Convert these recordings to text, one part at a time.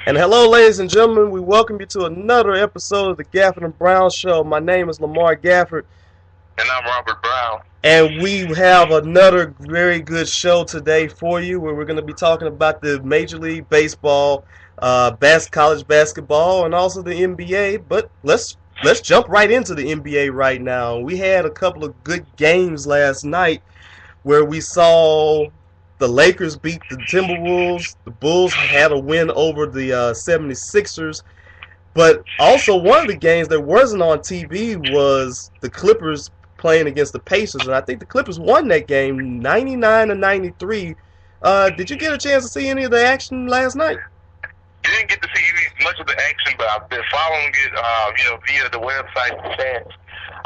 And hello, ladies and gentlemen. We welcome you to another episode of the Gafford and Brown Show. My name is Lamar Gafford. And I'm Robert Brown. And we have another very good show today for you where we're going to be talking about the Major League Baseball, college basketball, and also the NBA. But let's jump right into the NBA right now. We had a couple of good games last night where we saw the Lakers beat the Timberwolves. The Bulls had a win over the 76ers. But also one of the games that wasn't on TV was the Clippers playing against the Pacers. And I think the Clippers won that game 99-93. Did you get a chance to see any of the action last night? Didn't get to see much of the action, but I've been following it, via the website and stats.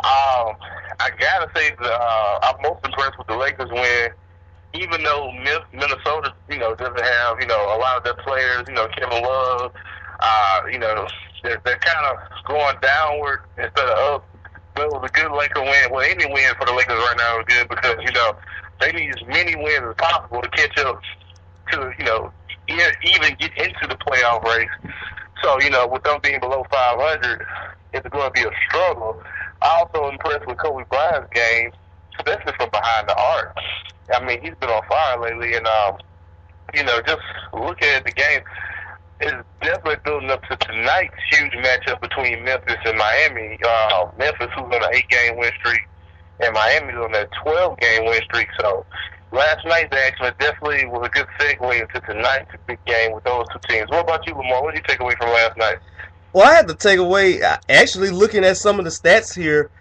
I gotta say that I'm most impressed with the Lakers win. Even though Minnesota, doesn't have, a lot of their players, Kevin Love, they're kind of going downward instead of up. But it was a good Laker win. Well, any win for the Lakers right now is good because, they need as many wins as possible to catch up to, even get into the playoff race. So, with them being below 500, it's going to be a struggle. I'm also impressed with Kobe Bryant's game, especially from behind the arc. I mean, he's been on fire lately, and, just looking at the game, it's definitely building up to tonight's huge matchup between Memphis and Miami. Memphis, who's on an 8-game win streak, and Miami's on that 12-game win streak. So last night's action definitely was a good segue into tonight's big game with those two teams. What about you, Lamar? What did you take away from last night? Well, I had to take away, actually looking at some of the stats here,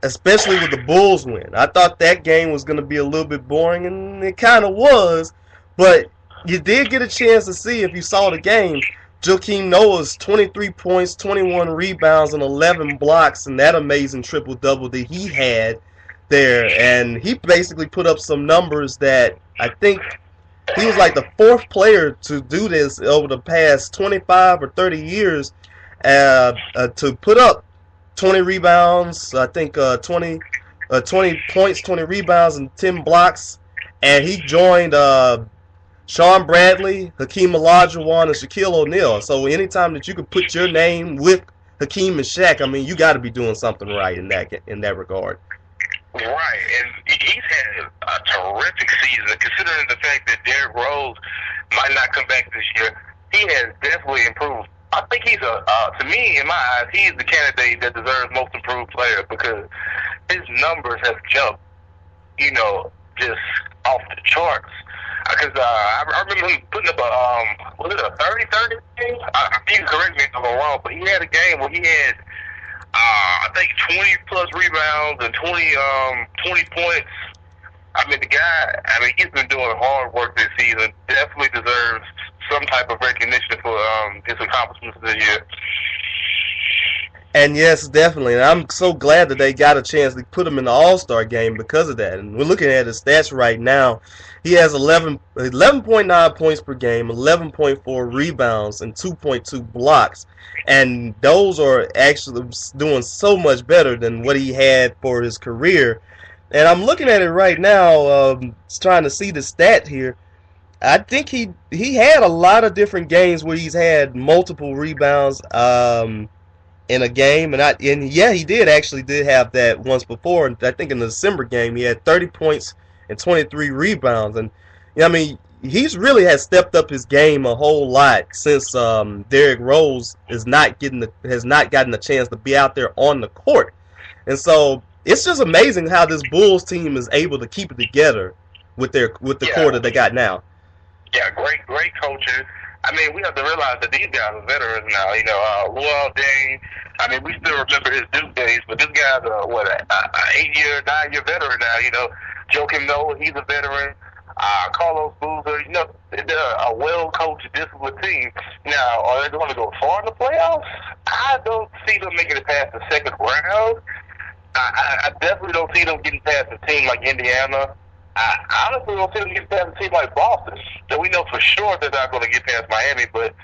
especially with the Bulls win. I thought that game was going to be a little bit boring, and it kind of was. But you did get a chance to see, if you saw the game, Joakim Noah's 23 points, 21 rebounds, and 11 blocks, and that amazing triple-double that he had there. And he basically put up some numbers that I think he was like the fourth player to do this over the past 25 or 30 years to put up 20 rebounds, I think 20 points, 20 rebounds, and 10 blocks. And he joined Sean Bradley, Hakeem Olajuwon, and Shaquille O'Neal. So anytime that you could put your name with Hakeem and Shaq, I mean, you got to be doing something right in that regard. Right, and he's had a terrific season, considering the fact that Derrick Rose might not come back this year. He has definitely improved. I think he's to me, in my eyes, he's the candidate that deserves most improved player because his numbers have jumped, just off the charts. Because I remember him putting up was it a 30-30 game? You can correct me if I'm wrong, but he had a game where he had, I think 20-plus rebounds and 20 points. I mean, the guy, he's been doing hard work this season. Definitely deserves some type of recognition for his accomplishments this year. And yes, definitely. And I'm so glad that they got a chance to put him in the All-Star game because of that. And we're looking at his stats right now. He has 11.9 points per game, 11.4 rebounds, and 2.2 blocks. And those are actually doing so much better than what he had for his career. And I'm looking at it right now, trying to see the stat here. I think he had a lot of different games where he's had multiple rebounds in a game, and he did have that once before. I think in the December game he had 30 points and 23 rebounds, and he's really has stepped up his game a whole lot since Derrick Rose has not gotten the chance to be out there on the court, and so it's just amazing how this Bulls team is able to keep it together with the core that they got now. Yeah, great coaches. We have to realize that these guys are veterans now. Luol Deng, we still remember his Duke days, but this guy's an 8-year, 9-year veteran now. Joakim Noah, he's a veteran. Carlos Boozer, they're a well-coached, disciplined team. Now, are they going to go far in the playoffs? I don't see them making it past the second round. I definitely don't see them getting past a team like Indiana. I honestly don't see them getting past a team like Boston. So we know for sure they're not going to get past Miami, but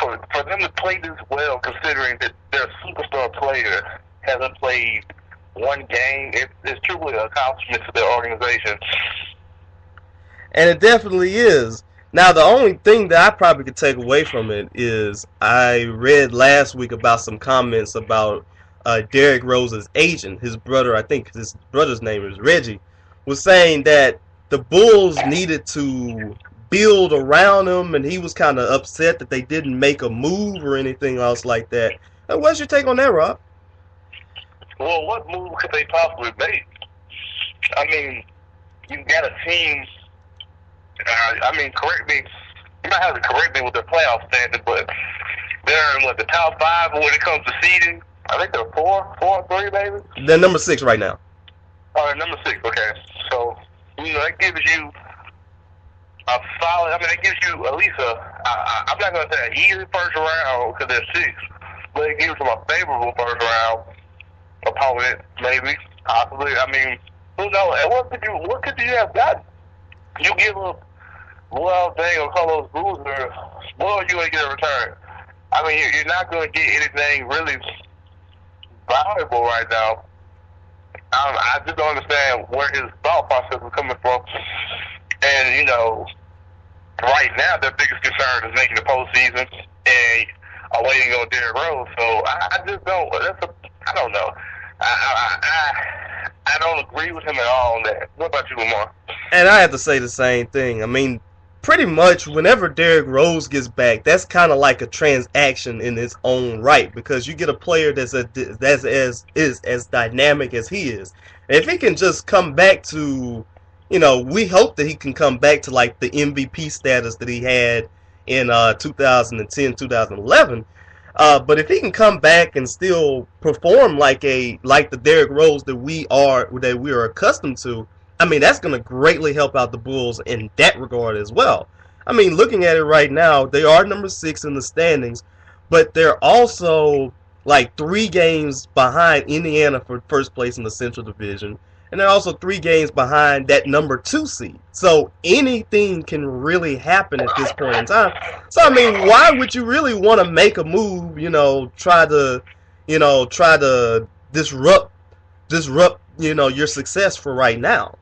for them to play this well, considering that their superstar player hasn't played one game, it's truly an accomplishment to their organization. And it definitely is. Now, the only thing that I probably could take away from it is I read last week about some comments about Derrick Rose's agent, his brother, I think his brother's name is Reggie, was saying that the Bulls needed to build around him, and he was kind of upset that they didn't make a move or anything else like that. What's your take on that, Rob? Well, what move could they possibly make? I mean, you got a team. Correct me. You might have to correct me with the playoff standing, but they're in the top 5 when it comes to seeding. I think they're 4-3, maybe. They're number 6 right now. Oh, they're number 6. Okay, so that gives you a solid. I mean, it gives you at least I'm not gonna say an easy first round because they're 6, but it gives them a favorable first round opponent, maybe, possibly. I mean, who knows? And what could you have gotten? You give up, well, dang, or Carlos Boozer, what are you going to get in return? I mean, you're not going to get anything really valuable right now. I just don't understand where his thought process is coming from. And, right now, their biggest concern is making the postseason and waiting on Derrick Rose. So I just don't, I don't know. I don't agree with him at all on that. What about you, Lamar? And I have to say the same thing. I mean, pretty much whenever Derrick Rose gets back, that's kind of like a transaction in its own right, because you get a player that's as dynamic as he is. And if he can just come back to, we hope that he can come back to like the MVP status that he had in 2010, 2011. But if he can come back and still perform like the Derrick Rose that we are accustomed to, I mean, that's going to greatly help out the Bulls in that regard as well. I mean, looking at it right now, they are number 6 in the standings, but they're also like 3 games behind Indiana for first place in the Central Division, and they're also 3 games behind that number 2 seed. So anything can really happen at this point in time. So I mean, why would you really want to make a move? Try to disrupt your success for right now.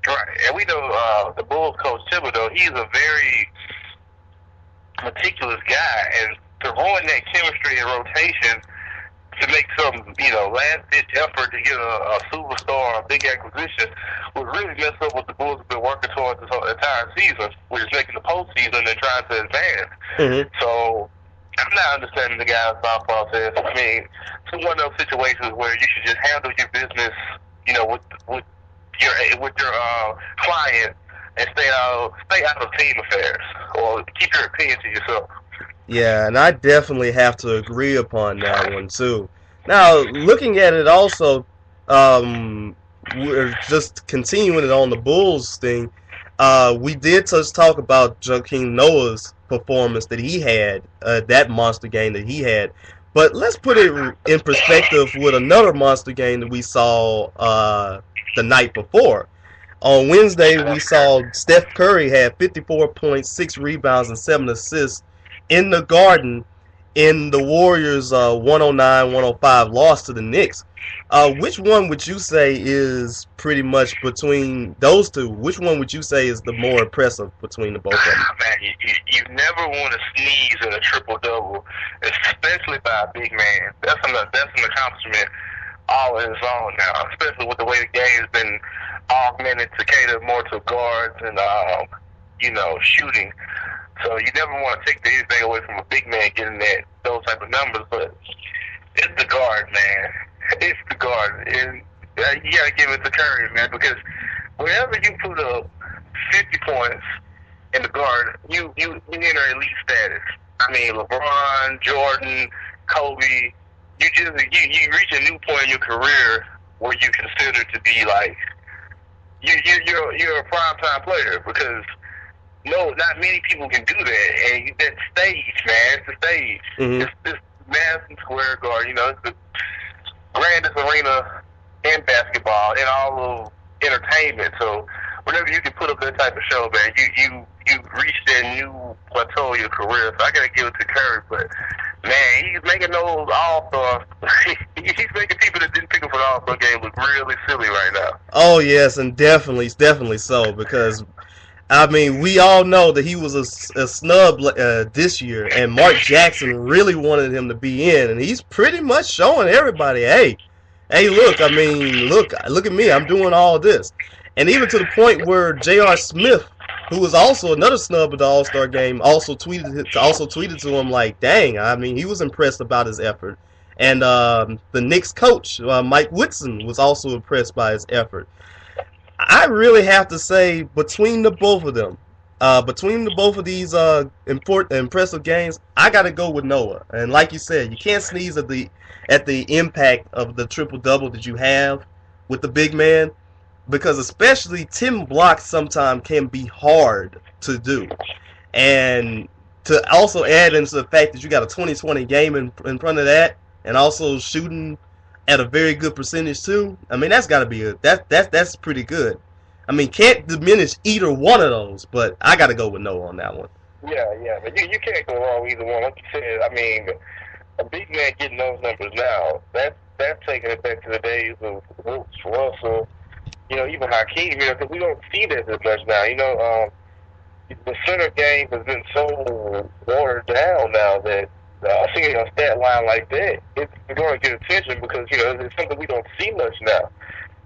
Right, and we know the Bulls coach Thibodeau. He's a very meticulous guy, and to ruin that chemistry and rotation, to make some, last-ditch effort to get a superstar, a big acquisition, would really mess up what the Bulls have been working towards this whole entire season, which is making the postseason and trying to advance. Mm-hmm. So I'm not understanding the guy's thought process. I mean, it's one of those situations where you should just handle your business, with your client, and stay out of team affairs, or keep your opinion to yourself. Yeah, and I definitely have to agree upon that one too. Now, looking at it also, we're just continuing it on the Bulls thing. We did just talk about Joakim Noah's performance that he had, that monster game that he had. But let's put it in perspective with another monster game that we saw the night before. On Wednesday, we saw Steph Curry had 54.6 rebounds and 7 assists in the Garden in the Warriors' 109-105 loss to the Knicks. Which one would you say is pretty much between those two? Which one would you say is the more impressive between the both of them? Man, you never want to sneeze at a triple-double, especially by a big man. That's an accomplishment all in its own now, especially with the way the game has been augmented to cater more to guards and, shooting. So you never want to take anything away from a big man getting those type of numbers, but it's the guard, man. It's the guard. And you got to give it to Curry, man, because whenever you put up 50 points in the guard, you enter elite status. I mean, LeBron, Jordan, Kobe, you reach a new point in your career where you consider to be like, you're a primetime player, because no, not many people can do that. And that stage, man, it's the stage. Mm-hmm. It's this Madison Square Garden, it's the grandest arena in basketball and all of entertainment. So whenever you can put up that type of show, man, you reach that new plateau in your career. So I gotta give it to Curry, but man, he's making those all-stars. He's making people that didn't pick him for the all-star game look really silly right now. Oh yes, and definitely so, because I mean, we all know that he was a snub this year, and Mark Jackson really wanted him to be in, and he's pretty much showing everybody, hey, look, I mean, look at me, I'm doing all this, and even to the point where J.R. Smith, who was also another snub at the All-Star game, also tweeted to him like, dang, I mean, he was impressed about his effort, and the Knicks coach Mike Woodson was also impressed by his effort. I really have to say, between the both of them, between the both of these impressive games, I got to go with Noah. And like you said, you can't sneeze at the impact of the triple double that you have with the big man, because especially 10 blocks sometimes can be hard to do, and to also add into the fact that you got a 20-20 game in front of that, and also shooting at a very good percentage too. I mean, that's got to be that's pretty good. I mean, can't diminish either one of those, but I got to go with Noah on that one. Yeah, but you can't go wrong with either one. Like you said, I mean, a big man getting those numbers now, that's taking it back to the days of Wilkes, Russell, even Hakeem, because we don't see that as much now. The center game has been so watered down now that seeing a stat line like that, it's going to get attention because, it's something we don't see much now.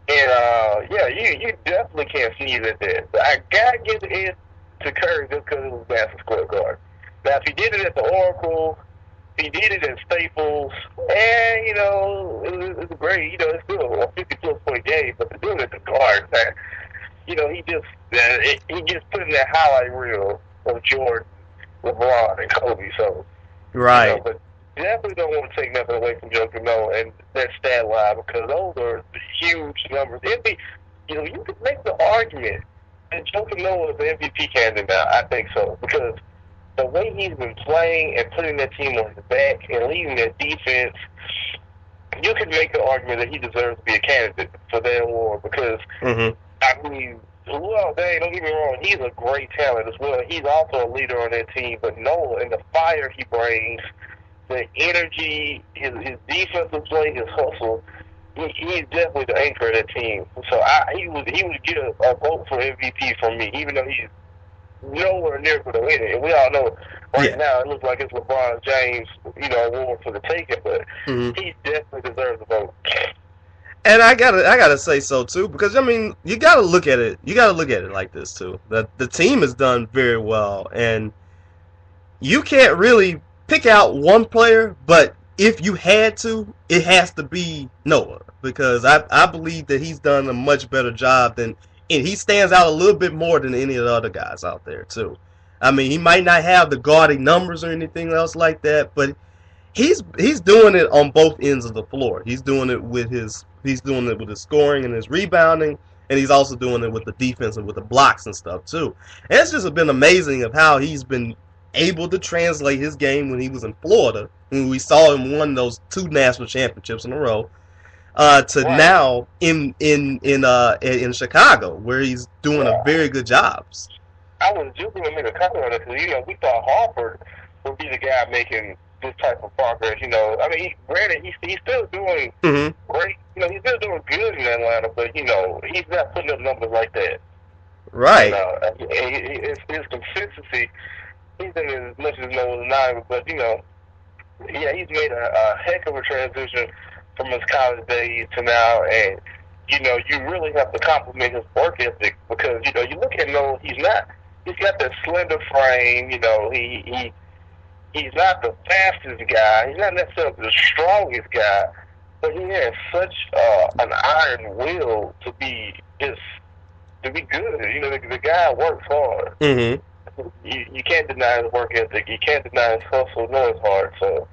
And, you definitely can't see that. But I got to give the edge to Curry just because it was Madison Square Garden. Now, if he did it at the Oracle, if he did it at Staples, and, it's great. It's still a 50-plus point game, but to do it at the Garden, he gets put in that highlight reel of Jordan, LeBron, and Kobe. So, right. But definitely don't want to take nothing away from Joker Noah and that stat line, because those are huge numbers. You could make the argument that Joker Noah is the MVP candidate now. I think so, because the way he's been playing and putting that team on his back and leading that defense, you could make the argument that he deserves to be a candidate for that award, because, I mean, well, don't get me wrong, he's a great talent as well. He's also a leader on that team, but Noah and the fire he brings, the energy, his defensive play, his hustle, he's definitely the anchor of that team. So he would get a vote for MVP from me, even though he's nowhere near going to win it. And we all know right now it looks like it's LeBron James, award for the taking, but he definitely deserves the vote. And I gotta say so too, because I mean, you gotta look at it. You gotta look at it like this too. That the team has done very well, and you can't really pick out one player. But if you had to, it has to be Noah, because I believe that he's done a much better job and he stands out a little bit more than any of the other guys out there too. I mean, he might not have the guarding numbers or anything else like that, but he's doing it on both ends of the floor. He's doing it with his scoring and his rebounding, and he's also doing it with the defense and with the blocks and stuff too. And it's just been amazing of how he's been able to translate his game when he was in Florida, when we saw him win those 2 national championships in a row, to now in Chicago, where he's doing a very good job. I was just going to make a comment on it because, we thought Harper would be the guy making this type of progress. I mean, granted, he's still doing great. He's still doing good in Atlanta, but, he's not putting up numbers like that. Right. His consistency, he's done as much as Noah and I, but, he's made a heck of a transition from his college days to now, and, you really have to compliment his work ethic, because, you look at Noah, he's got that slender frame, he's not the fastest guy, he's not necessarily the strongest guy, but he has such an iron will to be good. The guy works hard. You can't deny his work ethic. You can't deny his hustle nor his heart. So,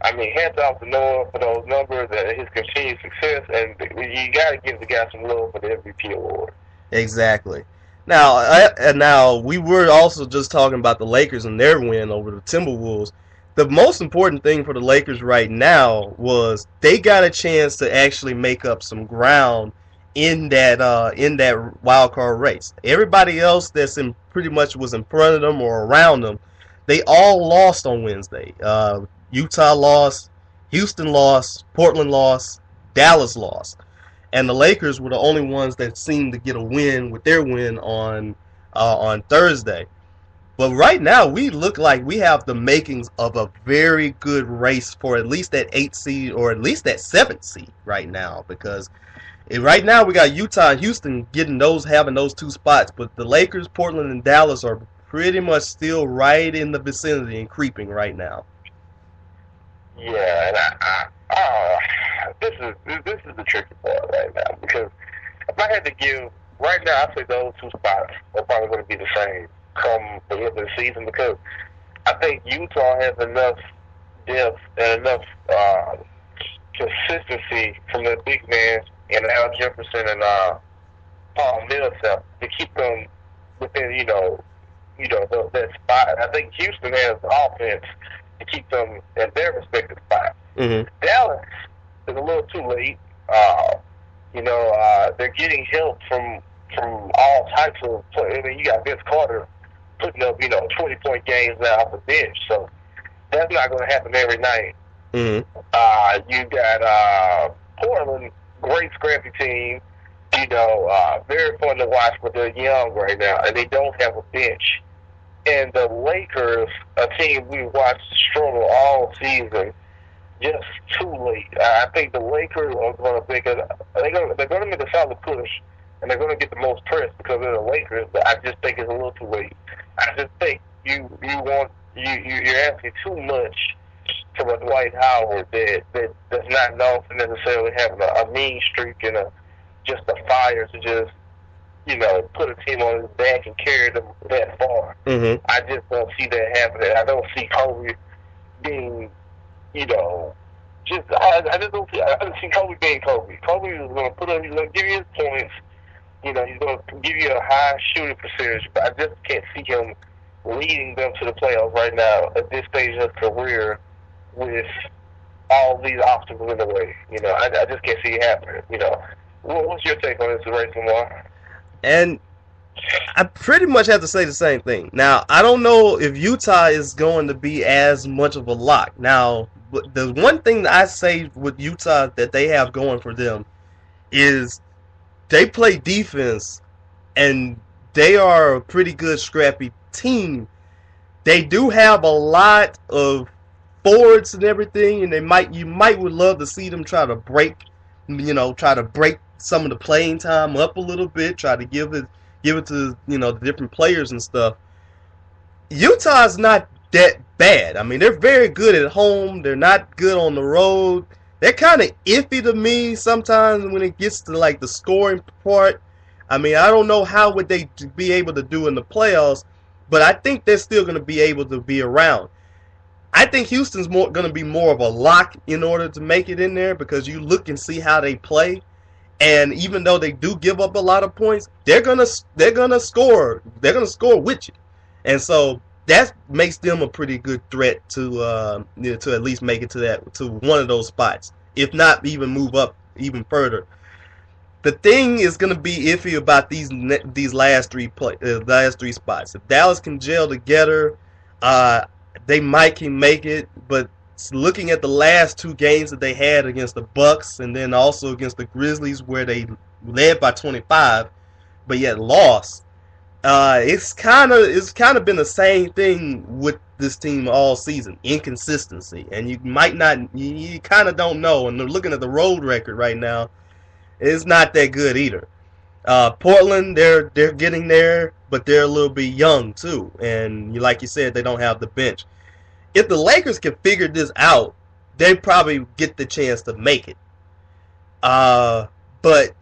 I mean, hats off to Noah for those numbers and his continued success, and you got to give the guy some love for the MVP award. Exactly. Now we were also just talking about the Lakers and their win over the Timberwolves. The most important thing for the Lakers right now was they got a chance to actually make up some ground in that wild card race. Everybody else that's pretty much was in front of them or around them, they all lost on Wednesday. Utah lost, Houston lost, Portland lost, Dallas lost. And the Lakers were the only ones that seemed to get a win with their win on on Thursday. But right now, we look like we have the makings of a very good race for at least that 8th seed or at least that 7th seed right now. Because right now we got Utah and Houston having those 2 spots, but the Lakers, Portland, and Dallas are pretty much still right in the vicinity and creeping right now. Yeah, and this is the tricky part right now, because if I had to give right now, I say those 2 spots are probably going to be the same come the end of the season, because I think Utah has enough depth and enough consistency from the big man and Al Jefferson and Paul Millsap to keep them within that spot. I think Houston has the offense to keep them at their respective spots. Mm-hmm. Dallas is a little too late. They're getting help from all types of players. I mean, you got Vince Carter putting up 20-point games now off the bench, so that's not going to happen every night. Mm-hmm. You got Portland, great scrappy team. Very fun to watch, but they're young right now, and they don't have a bench. And the Lakers, a team we watched struggle all season, just too late. I think the Lakers are going to make they're going to make a solid push, and they're going to get the most press because they're the Lakers. But I just think it's a little too late. I just think you're asking too much from a Dwight Howard that's not known for necessarily having a mean streak and just a fire to just put a team on his back and carry them that far. Mm-hmm. I just don't see that happening. I don't see Kobe being, I don't see Kobe being Kobe. Kobe is going to he's going to give you his points. He's going to give you a high shooting percentage, but I just can't see him leading them to the playoffs right now at this stage of his career with all these obstacles in the way. I just can't see it happening. What's your take on this race, Lamar? And I pretty much have to say the same thing. Now, I don't know if Utah is going to be as much of a lock. Now, but the one thing that I say with Utah that they have going for them is they play defense, and they are a pretty good scrappy team. They do have a lot of forwards and everything, and you might would love to see them try to break some of the playing time up a little bit, try to give it to the different players and stuff. Utah's not that bad. I mean, they're very good at home. They're not good on the road. They're kind of iffy to me sometimes when it gets to like the scoring part. I mean, I don't know how would they be able to do in the playoffs, but I think they're still going to be able to be around. I think Houston's going to be more of a lock in order to make it in there, because you look and see how they play. And even though they do give up a lot of points, they're gonna score. They're gonna score with you, and so that makes them a pretty good threat to at least make it to one of those spots, if not even move up even further. The thing is gonna be iffy about these last three spots. If Dallas can gel together, they might can make it, but looking at the last 2 games that they had against the Bucks and then also against the Grizzlies, where they led by 25 but yet lost, it's kind of been the same thing with this team all season, inconsistency, and you kind of don't know. And looking at the road record right now, it's not that good either. Portland, they're getting there, but they're a little bit young too, and like you said, they don't have the bench. If the Lakers can figure this out, they probably get the chance to make it. But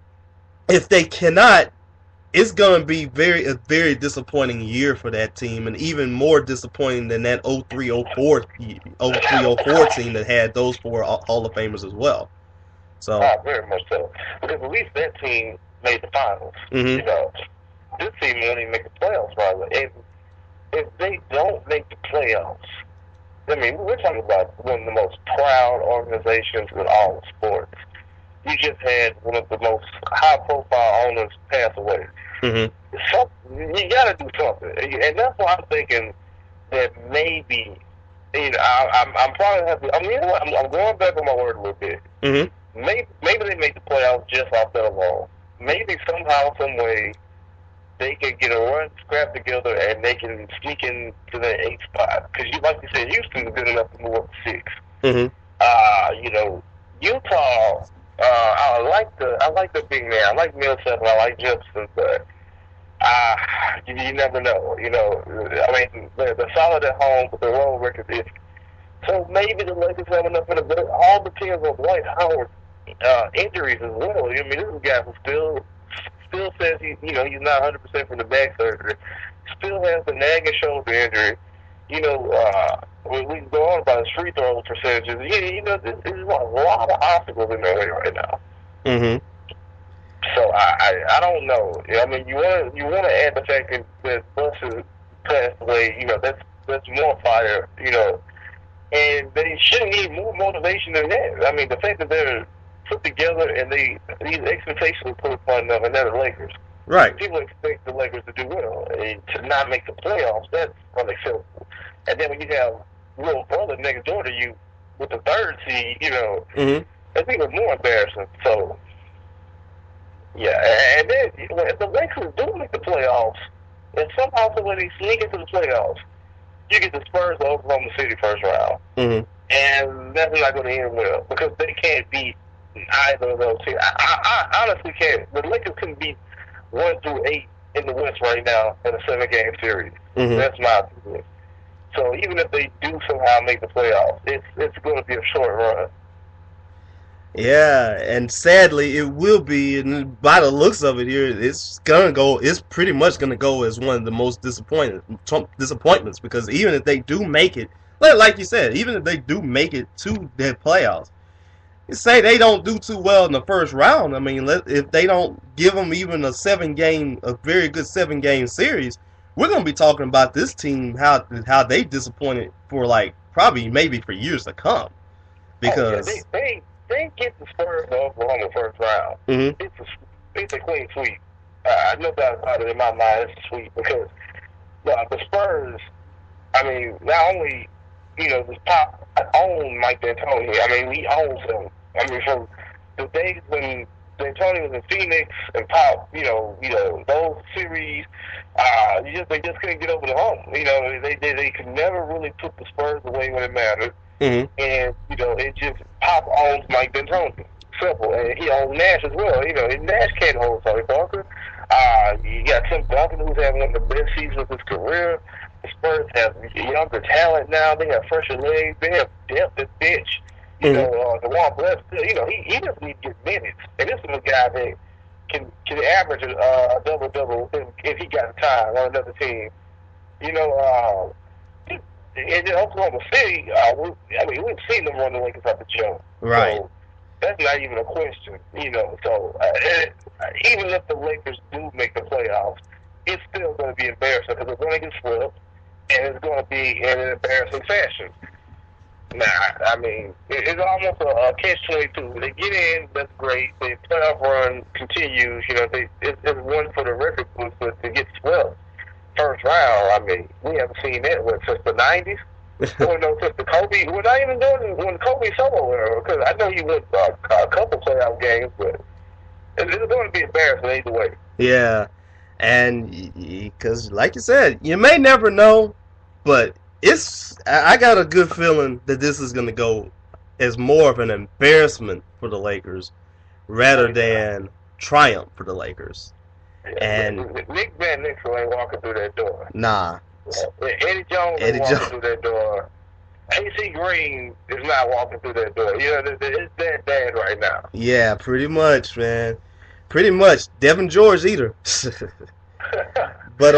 if they cannot, it's going to be a very disappointing year for that team, and even more disappointing than that 03-04 team that had those 4 Hall of Famers as well. So very much so, because at least that team made the finals. Mm-hmm. This team won't even make the playoffs, probably. And if they don't make the playoffs, I mean, we're talking about one of the most proud organizations in all of sports. You just had one of the most high-profile owners pass away. Mm-hmm. So you got to do something, and that's why I'm thinking that maybe I'm probably have to. I mean, I'm going back on my word a little bit. Mm-hmm. Maybe they make the playoffs just off that alone. Maybe somehow, some way, they can get a run scrap together and they can sneak into that 8th spot. Because like you said, Houston's good enough to move up to 6. Mm-hmm. Utah. I like the big man. I like Millsap. I like Jefferson, but you never know. I mean, they're solid at home, but the road record is. So maybe the Lakers have enough in it, but it all depends on Dwight Howard's injuries as well. I mean, this is a guy who still says he's not 100% from the back surgery. Still has the nagging shoulder injury. We can go on about his free throw percentages. This is a lot of obstacles in their way right now. Mm-hmm. So I don't know. I mean, you want to add the fact that Buss has passed away. That's more fire. And they shouldn't need more motivation than that. I mean, the fact that they're put together and these expectations are put upon them, and they're the Lakers. Right. People expect the Lakers to do well, and to not make the playoffs, that's unacceptable. And then when you have little brother next door to you with the 3rd seed, mm-hmm. that's even more embarrassing. So, yeah, and then if the Lakers do make the playoffs, and somehow when they sneak into the playoffs, you get the Spurs to Oklahoma City first round. Mm-hmm. And that's not going to end well because they can't beat either of those teams. I honestly can't. The Lakers can beat 1 through 8 in the West right now in a 7-game series. Mm-hmm. That's my opinion. So even if they do somehow make the playoffs, it's going to be a short run. Yeah, and sadly it will be, and by the looks of it here, it's pretty much gonna go as one of the most disappointments, because even if they do make it, like you said, even if they do make it to the playoffs, you say they don't do too well in the first round. I mean, if they don't give them even a very good 7-game series, we're gonna be talking about this team, how they disappointed for probably maybe for years to come, because they get the Spurs to Oklahoma first round. Mm-hmm. It's a clean sweep. No doubt about it. In my mind, it's a sweep because the Spurs. I mean, not only the Pop own Mike D'Antoni. I mean, he owns him. I mean, from the days when D'Antoni was in Phoenix and Pop, those series, they just couldn't get over the hump. They could never really put the Spurs away when it mattered. Mm-hmm. And, it just, Pop owns Mike D'Antoni. Simple. And he owns Nash as well. Nash can't hold Tony Parker. You got Tim Duncan, who's having one of the best seasons of his career. The Spurs have younger talent now. They have fresher legs. They have depth at bench. The Juan Bless, he doesn't need to get minutes. And this is a guy that can average a double-double if he got time on another team. In Oklahoma City, we've seen them run the Lakers out the jump. Right. So that's not even a question, So even if the Lakers do make the playoffs, it's still going to be embarrassing because they're going to get swept, and it's going to be in an embarrassing fashion. Now, I mean, it's almost a catch-22. They get in, that's great. The playoff run continues. It's one for the record books, but to get swept first round, I mean, we haven't seen that since the 90s. Since the Kobe. We're not even doing when Kobe solo era, because I know he went a couple playoff games, but it's going to be embarrassing either way. Yeah, and because, like you said, you may never know, but I got a good feeling that this is going to go as more of an embarrassment for the Lakers rather than triumph for the Lakers. And Nick Van Exel ain't walking through that door. Nah. Eddie Jones ain't walking through that door. AC Green is not walking through that door. It's that bad right now. Yeah, pretty much, man. Pretty much. Devin George either. But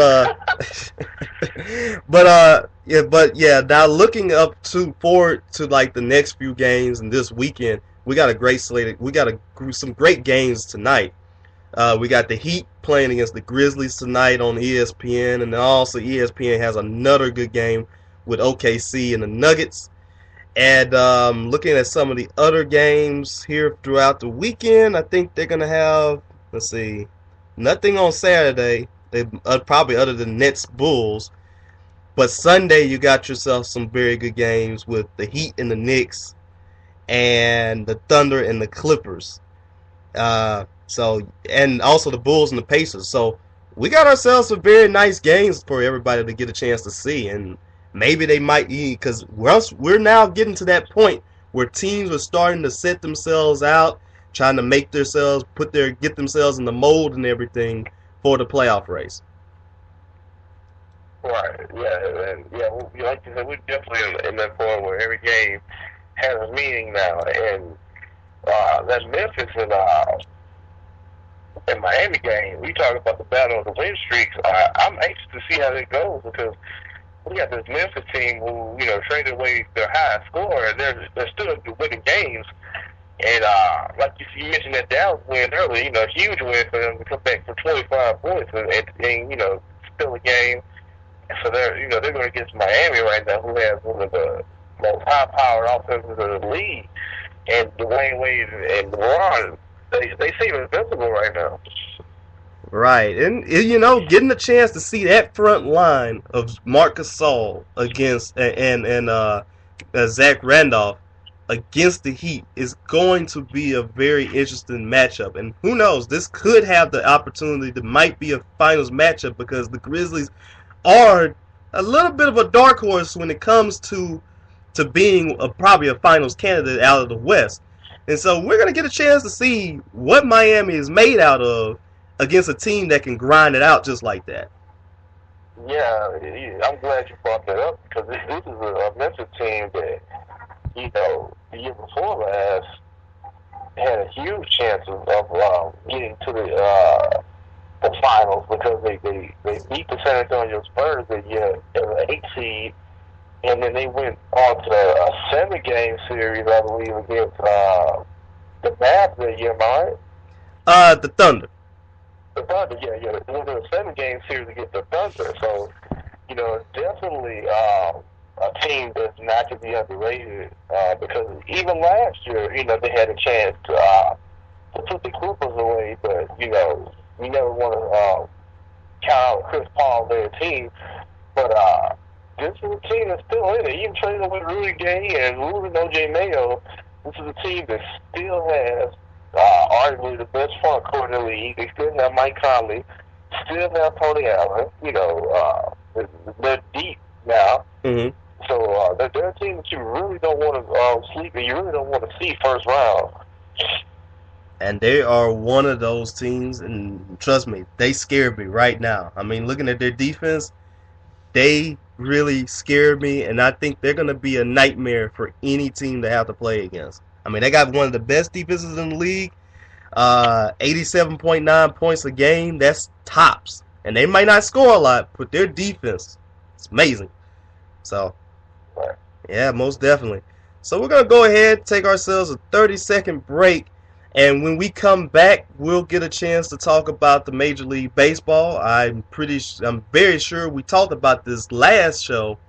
now looking forward to the next few games and this weekend, we got a great slate. We got some great games tonight. We got the Heat playing against the Grizzlies tonight on ESPN, and then also ESPN has another good game with OKC and the Nuggets. And looking at some of the other games here throughout the weekend, I think they're going to have, nothing on Saturday, probably other than Nets Bulls. But Sunday you got yourself some very good games with the Heat and the Knicks and the Thunder and the Clippers. And also the Bulls and the Pacers. So we got ourselves some very nice games for everybody to get a chance to see, and maybe they might eat because we're now getting to that point where teams are starting to set themselves out, trying to make themselves get themselves in the mold and everything for the playoff race. Right. Yeah. And yeah, like you said, we're definitely in that point where every game has a meaning now, and that Memphis and Miami game, we talk about the battle of the win streaks. I'm anxious to see how that goes because we got this Memphis team who, traded away their highest scorer, and they're still winning games. And like you mentioned that Dallas win earlier, a huge win for them to come back for 25 points and still a game. So they're going against Miami right now, who has one of the most high-powered offenses in the league. And Dwayne Wade and LeBron, they seem invincible right now. Right, and getting a chance to see that front line of Marc Gasol against and Zach Randolph against the Heat is going to be a very interesting matchup. And who knows, this could have the opportunity to might be a finals matchup because the Grizzlies are a little bit of a dark horse when it comes to being probably a finals candidate out of the West. And so we're going to get a chance to see what Miami is made out of against a team that can grind it out just like that. Yeah, I'm glad you brought that up because this is a Memphis team that, the year before last had a huge chance of getting to the finals because they beat the San Antonio Spurs that year as an 8 seed, and then they went on to a 7-game series, I believe, against the Mavs that year, am I right? The Thunder. The Thunder, yeah. It was a 7-game series against the Thunder, so definitely a team that's not to be underrated because even last year, they had a chance to put the Clippers away, but you never want to count out Chris Paul their team. But this is a team that's still in it. Even trading with Rudy Gay and losing O.J. Mayo, this is a team that still has arguably the best front court in the league. They still have Mike Conley, still have Tony Allen. They're deep now. Mm-hmm. So they're a team that you really don't want to sleep and you really don't want to see first round. And they are one of those teams, and trust me, they scare me right now. I mean, looking at their defense, they really scare me, and I think they're going to be a nightmare for any team to have to play against. I mean, they got one of the best defenses in the league, 87.9 points a game. That's tops. And they might not score a lot, but their defense is amazing. So, yeah, most definitely. So we're going to go ahead, take ourselves a 30-second break. And when we come back, we'll get a chance to talk about the Major League Baseball. I'm very sure we talked about this last show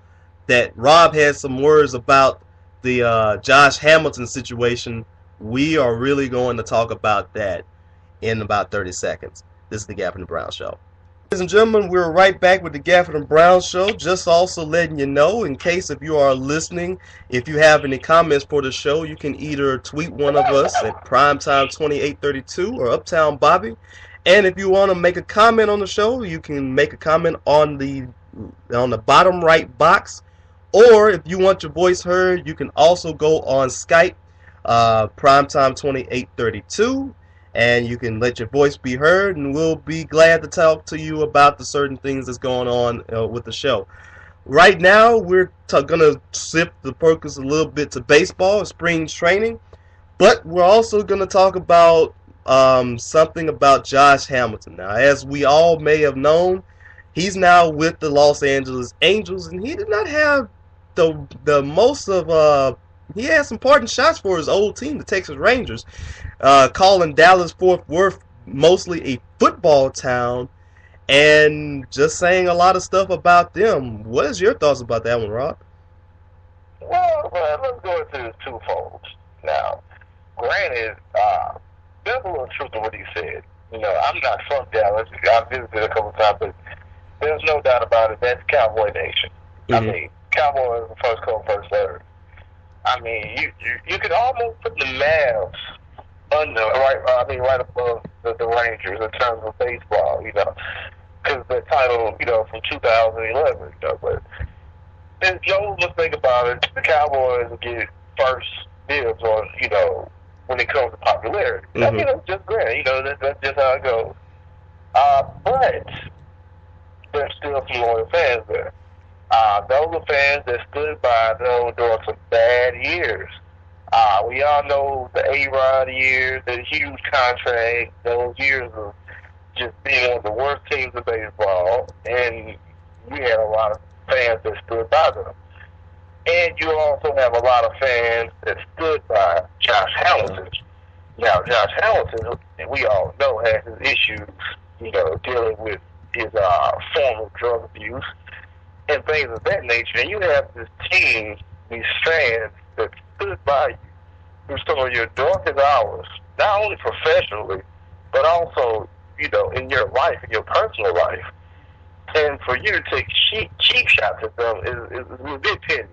that Rob had some words about the Josh Hamilton situation. We are really going to talk about that in about 30 seconds. This is the Gafford and Brown Show. Ladies and gentlemen, we're right back with the Gafford and Brown Show. Just also letting you know, in case if you are listening, if you have any comments for the show, you can either tweet one of us at Primetime2832 or Uptown Bobby. And if you want to make a comment on the show, you can make a comment on the bottom right box. Or if you want your voice heard, you can also go on Skype, Primetime2832. And you can let your voice be heard, and we'll be glad to talk to you about the certain things that's going on with the show. Right now, we're going to shift the focus a little bit to baseball, spring training, but we're also going to talk about something about Josh Hamilton. Now, as we all may have known, he's now with the Los Angeles Angels, and he did not have the most of he had some parting shots for his old team, the Texas Rangers, calling Dallas Fort Worth mostly a football town, and just saying a lot of stuff about them. What is your thoughts about that one, Rob? Well, let's go into this twofold. Now, granted, there's a little truth to what he said. I'm not from Dallas. I've visited a couple times, but there's no doubt about it. That's Cowboy Nation. Mm-hmm. I mean, Cowboys are first come, first served. I mean, you could almost put the Mavs right above the Rangers in terms of baseball, because that title, from 2011, But then Joe, let's think about it. The Cowboys get first dibs on, when it comes to popularity. I mean, that's just great. That's just how it goes. But there's still some loyal fans there. Those are fans that stood by them during some bad years. We all know the A-Rod years, the huge contract, those years of just being one of the worst teams in baseball, and we had a lot of fans that stood by them. And you also have a lot of fans that stood by Josh Hamilton. Now, Josh Hamilton, we all know, has his issues, dealing with his form of drug abuse and things of that nature. And you have this team, these fans that stood by you through some of your darkest hours, not only professionally, but also, in your life, in your personal life. And for you to take cheap shots at them is a bit petty.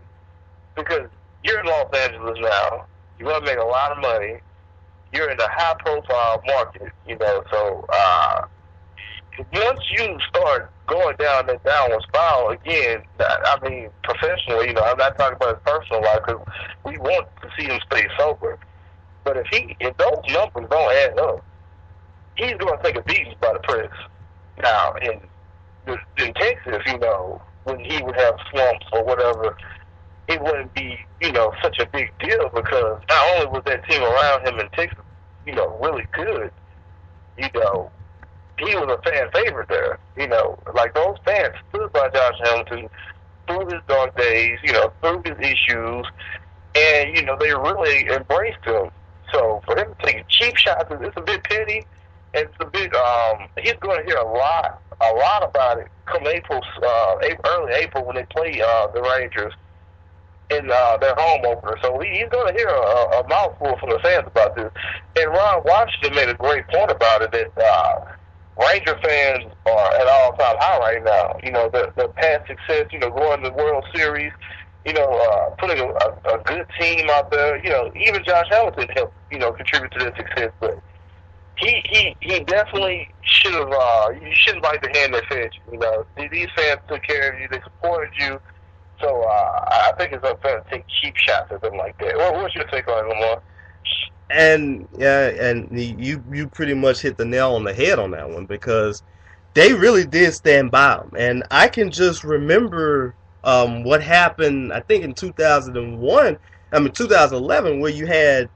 Because you're in Los Angeles now, you're going to make a lot of money, you're in a high-profile market, so once you start going down that downward spiral again, I mean, professionally, I'm not talking about his personal life, because we want to see him stay sober. But if those numbers don't add up, he's going to take a beating by the press. Now, in Texas, when he would have slumps or whatever, it wouldn't be, such a big deal, because not only was that team around him in Texas, really good, he was a fan favorite there. Like those fans stood by Josh Hamilton through his dark days, through his issues, and, they really embraced him. So for him to take cheap shots, it's a bit petty. It's a bit, he's going to hear a lot about it come early April when they play the Rangers in their home opener. So he's going to hear a mouthful from the fans about this. And Ron Washington made a great point about it, that Ranger fans are at all-time high right now. The past success, going to the World Series, putting a good team out there. Even Josh Hamilton helped, contribute to their success. But he definitely should have, you shouldn't bite the hand that fed you. These fans took care of you. They supported you. So I think it's unfair to take cheap shots at them like that. What's your take on it, Lamar? And you pretty much hit the nail on the head on that one, because they really did stand by him. And I can just remember what happened, I think in 2011, where you had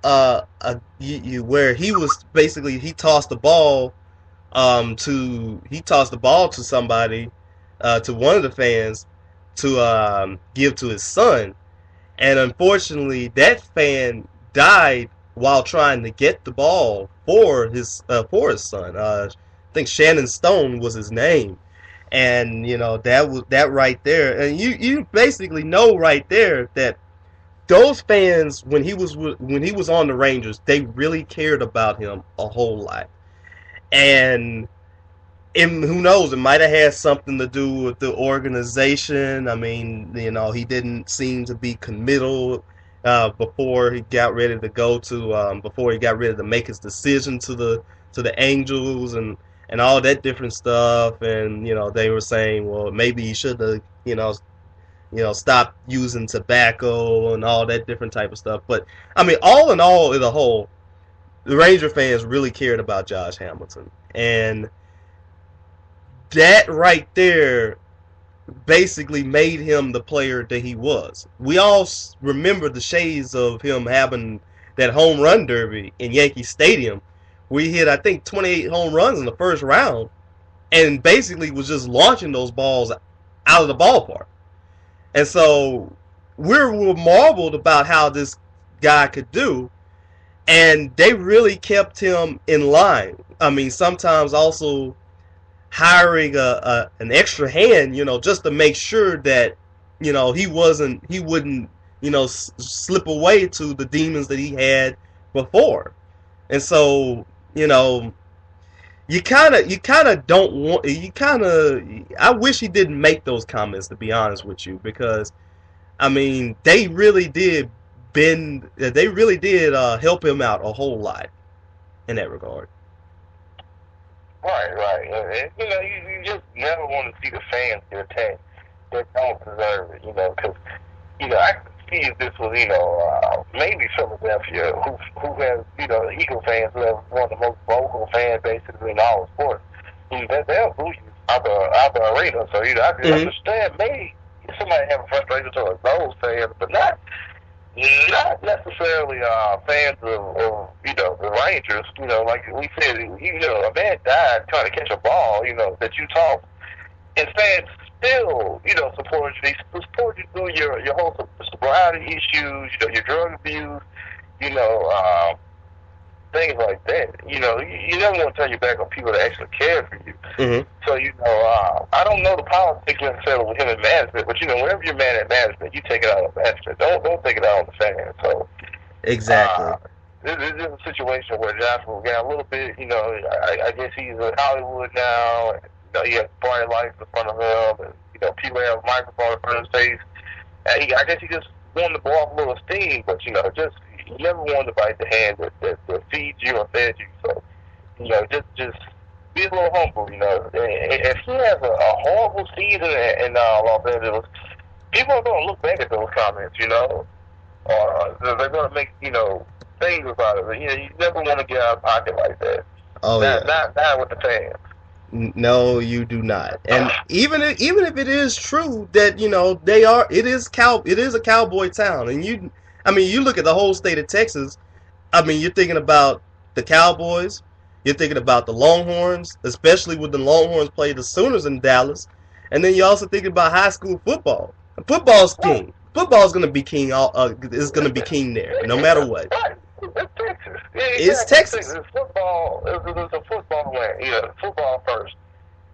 where he was basically, he tossed the ball to somebody, to one of the fans, to give to his son, and unfortunately that fan died while trying to get the ball for his son. I think Shannon Stone was his name, and that right there, and you basically know right there that those fans, when he was on the Rangers, they really cared about him a whole lot. And who knows, it might have had something to do with the organization. I mean, he didn't seem to be committal before he got ready to before he got ready to make his decision to the Angels and all that different stuff. And they were saying, well, maybe he should have stopped using tobacco and all that different type of stuff. But I mean, all in all, as a whole, the Ranger fans really cared about Josh Hamilton, and that right there basically made him the player that he was. We all remember the shades of him having that home run derby in Yankee Stadium, where he hit, I think, 28 home runs in the first round, and basically was just launching those balls out of the ballpark. And so we're marveled about how this guy could do, and they really kept him in line. I mean, sometimes also hiring an extra hand, just to make sure that he wouldn't slip away to the demons that he had before. And so I wish he didn't make those comments, to be honest with you, because I mean, they really did help him out a whole lot in that regard. Right. And, you just never want to see the fans get attacked that don't deserve it, because, I can see if this was, maybe Philadelphia, who has, the Eagle fans who have one of the most vocal fan bases in all of sports. They'll boo you out the arena. So, I can understand maybe somebody having frustration towards those fans, but not necessarily fans of the Rangers. Like we said, a man died trying to catch a ball, that you tossed, and fans still, support you. They support you through your whole sobriety issues, your drug abuse, things like that. You never want to turn your back on people that actually care for you. So, I don't know the politics necessarily with him in management, but, whenever you're mad at management, you take it out on management. Don't take it out on the fans. So, exactly. This is a situation where Joshua got a little bit, I guess he's in Hollywood now, and, he has bright lights in front of him, and, people have a microphone in front of his face. And I guess he just wanted to blow off a little steam, but, you never wanted to bite the hand that feeds you or fed you. So, just be a little humble, If he has a horrible season in Los Angeles, people are going to look back at those comments, or they're going to make, things about it. You never want to get out of pocket like that. Oh, not with the fans. No, you do not. And even if it is true that it is a cowboy town, and you look at the whole state of Texas. You're thinking about the Cowboys, you're thinking about the Longhorns, especially when the Longhorns play the Sooners in Dallas, and then you're also thinking about high school football. Football's king. Football's gonna be king. Is gonna be king there, no matter what. It's Texas. It's Texas. It's football. It's a football land. Football first.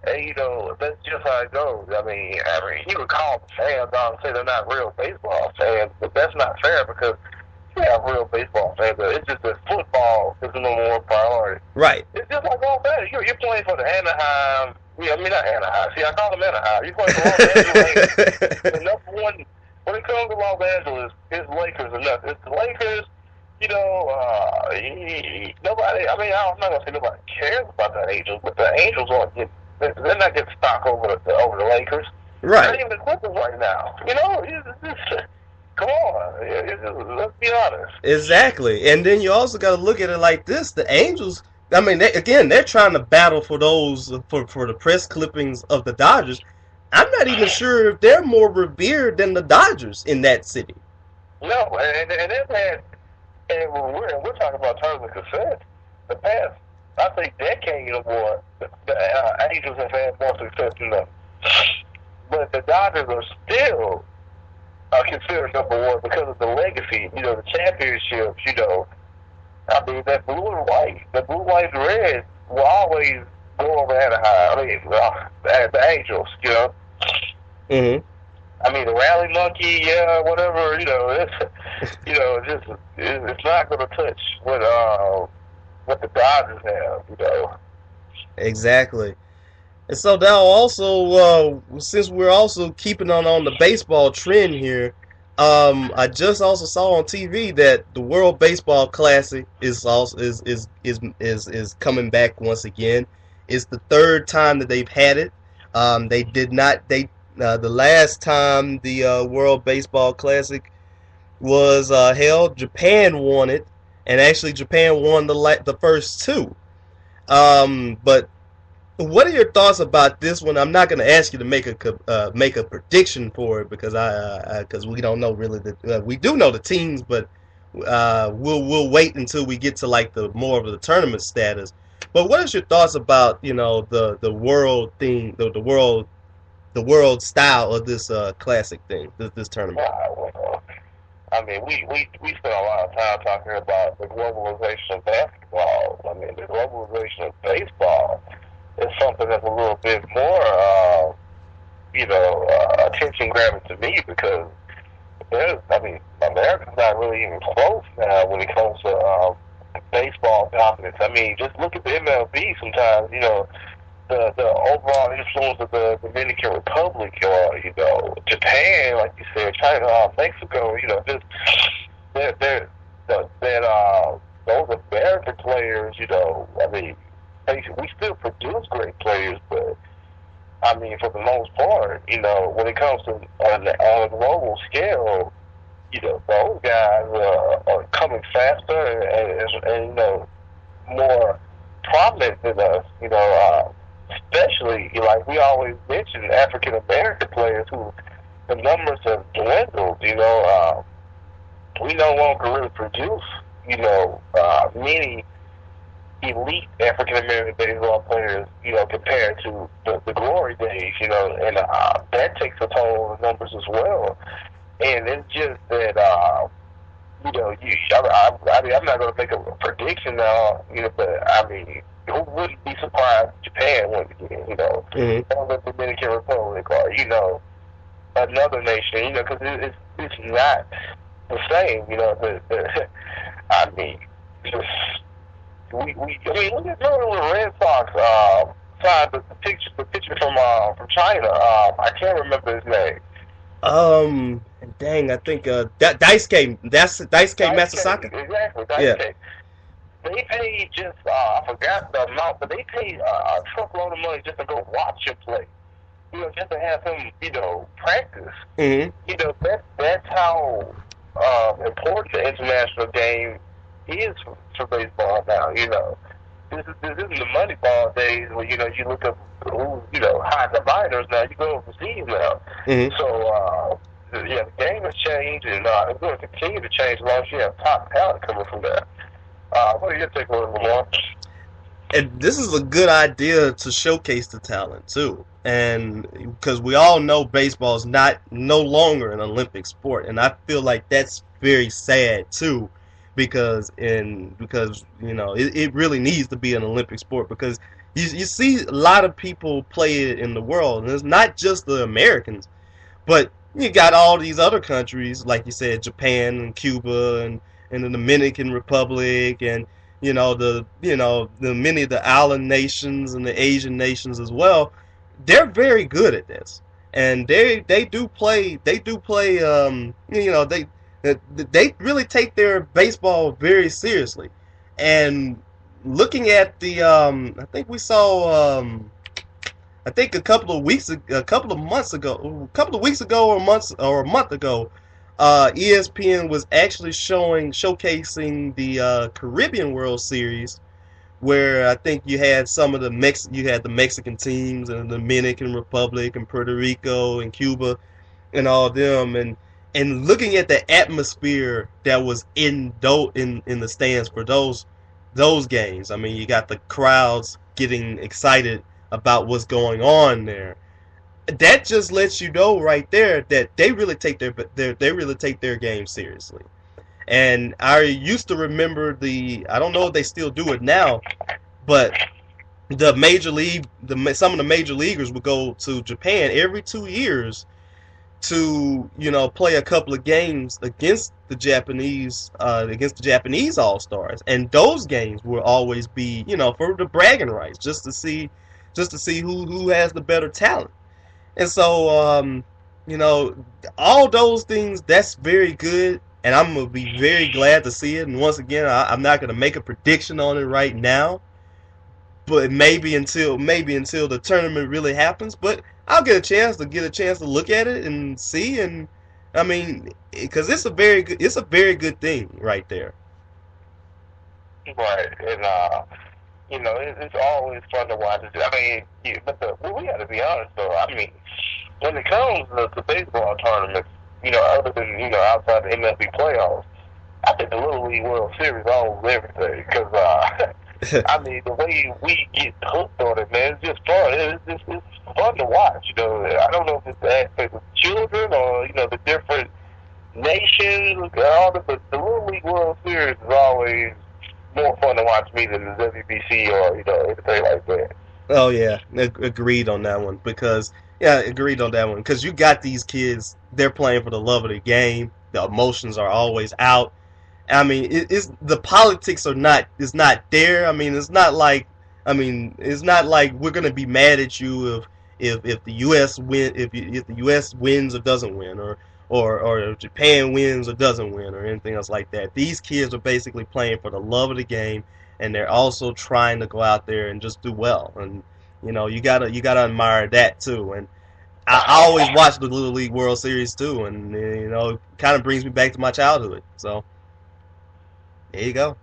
And, that's just how it goes. You would call the fans out and say they're not real baseball fans, but that's not fair because we have real baseball fans. It's just that football is a little more priority. Right. It's just like all that. You're playing for the Anaheim. Not Anaheim. See, I call them Anaheim. You're playing for Los Angeles. The number one, when it comes to Los Angeles, it's Lakers enough. It's the Lakers. Nobody, I'm not going to say nobody cares about the Angels, but the Angels they're not getting stock over the Lakers. Right. Not even the Clippers right now. Come on. Let's be honest. Exactly. And then you also got to look at it like this. The Angels, they're trying to battle for those, for the press clippings of the Dodgers. I'm not even sure if they're more revered than the Dodgers in that city. No, and they've had, and we're talking about terms of success. The past, I think, decade or more, the Angels have had more success than them. But the Dodgers are still considered number one because of the legacy, the championships, that blue and white, the blue, white, and red will always go over Anaheim. The Angels, the rally monkey, whatever, it's not going to touch what the Dodgers have, Exactly. And so now also, since we're also keeping on the baseball trend here, I just also saw on TV that the World Baseball Classic is also is coming back once again. It's the third time that they've had it. The last time the World Baseball Classic was held, Japan won it, and actually Japan won the first two. But what are your thoughts about this one? I'm not going to ask you to make a prediction for it because we don't know really we do know the teams, but we'll wait until we get to like the more of the tournament status. But what is your thoughts about the world thing, the world style of this classic thing, this tournament? We spent a lot of time talking about the globalization of basketball. The globalization of baseball is something that's a little bit more, attention grabbing to me because America's not really even close now when it comes to baseball dominance. Just look at the MLB sometimes, the overall influence of the Dominican Republic or, Japan, like you said, China, Mexico, those American players, we still produce great players, but I mean, for the most part, you know, when it comes to on a global scale, you know, those guys are coming faster and you know, more prominent than us. You know, especially like we always mention African American players who the numbers have dwindled. You know, we no longer really produce, you know, many elite African American baseball players, you know, compared to the glory days, you know, and that takes a toll on the numbers as well. And it's just that, you know, I mean, I'm not going to make a prediction now, you know, but I mean, who wouldn't be surprised if Japan wins again, you know, or the Dominican Republic, or, you know, another nation, you know, because it's not the same, you know, I mean, just, I mean, look at the Red Sox signed the pitcher from China. I can't remember his name. Dang, I think Daisuke. That's Daisuke Masasaka. Exactly, Daisuke. Yeah. They paid just I forgot the amount, but they paid a truckload of money just to go watch him play. You know, just to have him, you know, practice. You know, that's how important the international game is for baseball now. You know, this isn't the money ball days where, you know, you look up who, you know, high the minors now. You go overseas now. So yeah, the game has changed, and it's going to continue to change as long as you have top talent coming from there. What do you think, Lamar? And this is a good idea to showcase the talent too, and because we all know baseball is no longer an Olympic sport, and I feel like that's very sad too, because you know it really needs to be an Olympic sport, because you see a lot of people play it in the world, and it's not just the Americans, but you got all these other countries, like you said, Japan and Cuba and the Dominican Republic, and you know the many of the island nations and the Asian nations as well. They're very good at this, and they do play you know, they really take their baseball very seriously. And looking at the I think we saw I think a couple of weeks ago or a month ago, ESPN was actually showcasing the Caribbean World Series, where I think you had the Mexican teams and the Dominican Republic and Puerto Rico and Cuba and all them, and looking at the atmosphere that was in the stands for those games. I mean, you got the crowds getting excited about what's going on there. That just lets you know right there that they really take their game seriously. And I used to remember I don't know if they still do it now, but some of the major leaguers would go to Japan every 2 years to, you know, play a couple of games against the Japanese All-Stars, and those games will always be, you know, for the bragging rights, just to see who has the better talent. And so, you know, all those things, that's very good, and I'm going to be very glad to see it. And once again, I'm not going to make a prediction on it right now, but maybe until the tournament really happens. But I'll get a chance to look at it and see, and I mean, because it's a very good thing right there. Right, and you know, it's always fun to watch. I mean, but we got to be honest though. I mean, when it comes to baseball tournaments, you know, other than, you know, outside the MLB playoffs, I think the Little League World Series owns everything, because I mean, the way we get hooked on it, man, it's just fun. It's fun to watch. You know, I don't know if it's the aspect of children or, you know, the different nations, but the Little League World Series is always more fun to watch me than the WBC or, you know, anything like that. Oh yeah, agreed on that one, because you got these kids, they're playing for the love of the game. The emotions are always out. I mean, the politics is not there. I mean, it's not like we're gonna be mad at you if the U.S. if the U.S. wins or doesn't win, or if Japan wins or doesn't win, or anything else like that. These kids are basically playing for the love of the game, and they're also trying to go out there and just do well. And you gotta admire that too. And I always watch the Little League World Series too, and it kind of brings me back to my childhood. So there you go.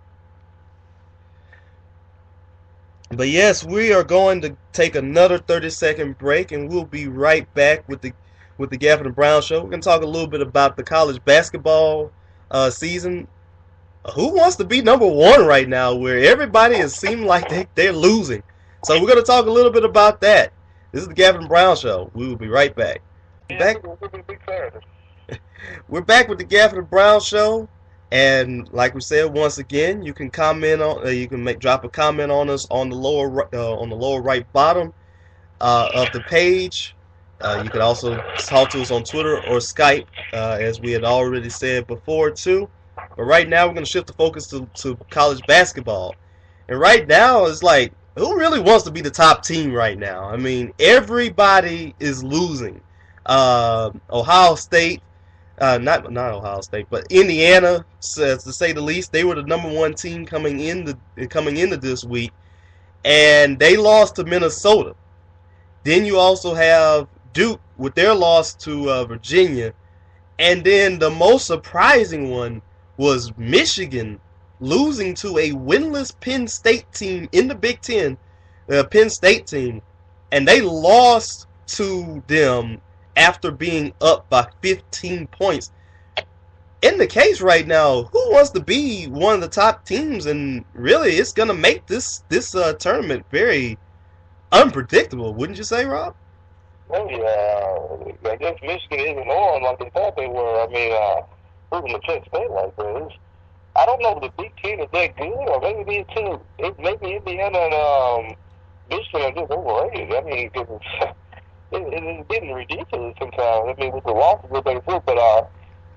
But yes, we are going to take another 30-second break, and we'll be right back with the Gafford and Brown Show. We're going to talk a little bit about the college basketball season. Who wants to be number one right now, where everybody is seeming like they're losing? So we're going to talk a little bit about that. This is the Gafford and Brown Show. We will be right back. Yeah, Back. we're big fans. We're back with the Gafford and Brown Show, and like we said, once again, you can comment on, drop a comment on us on the lower right bottom of the page. You can also talk to us on Twitter or Skype, as we had already said before too. But right now, we're going to shift the focus to college basketball, and right now it's like, who really wants to be the top team right now? I mean, everybody is losing. Ohio State. Not Ohio State, but Indiana, to say the least. They were the number one team coming into this week, and they lost to Minnesota. Then you also have Duke with their loss to Virginia, and then the most surprising one was Michigan losing to a winless Penn State team in the Big Ten, Penn State team, and they lost to them after being up by 15 points. In the case right now, who wants to be one of the top teams? And really, it's going to make this tournament very unpredictable, wouldn't you say, Rob? Oh, yeah. I guess Michigan isn't on like they thought they were. I mean, losing to Penn State like that. I don't know if the Big Ten is that good, or maybe these two, maybe Indiana and Michigan are just overrated. I mean, because it's getting ridiculous sometimes. I mean, with the losses that they do, but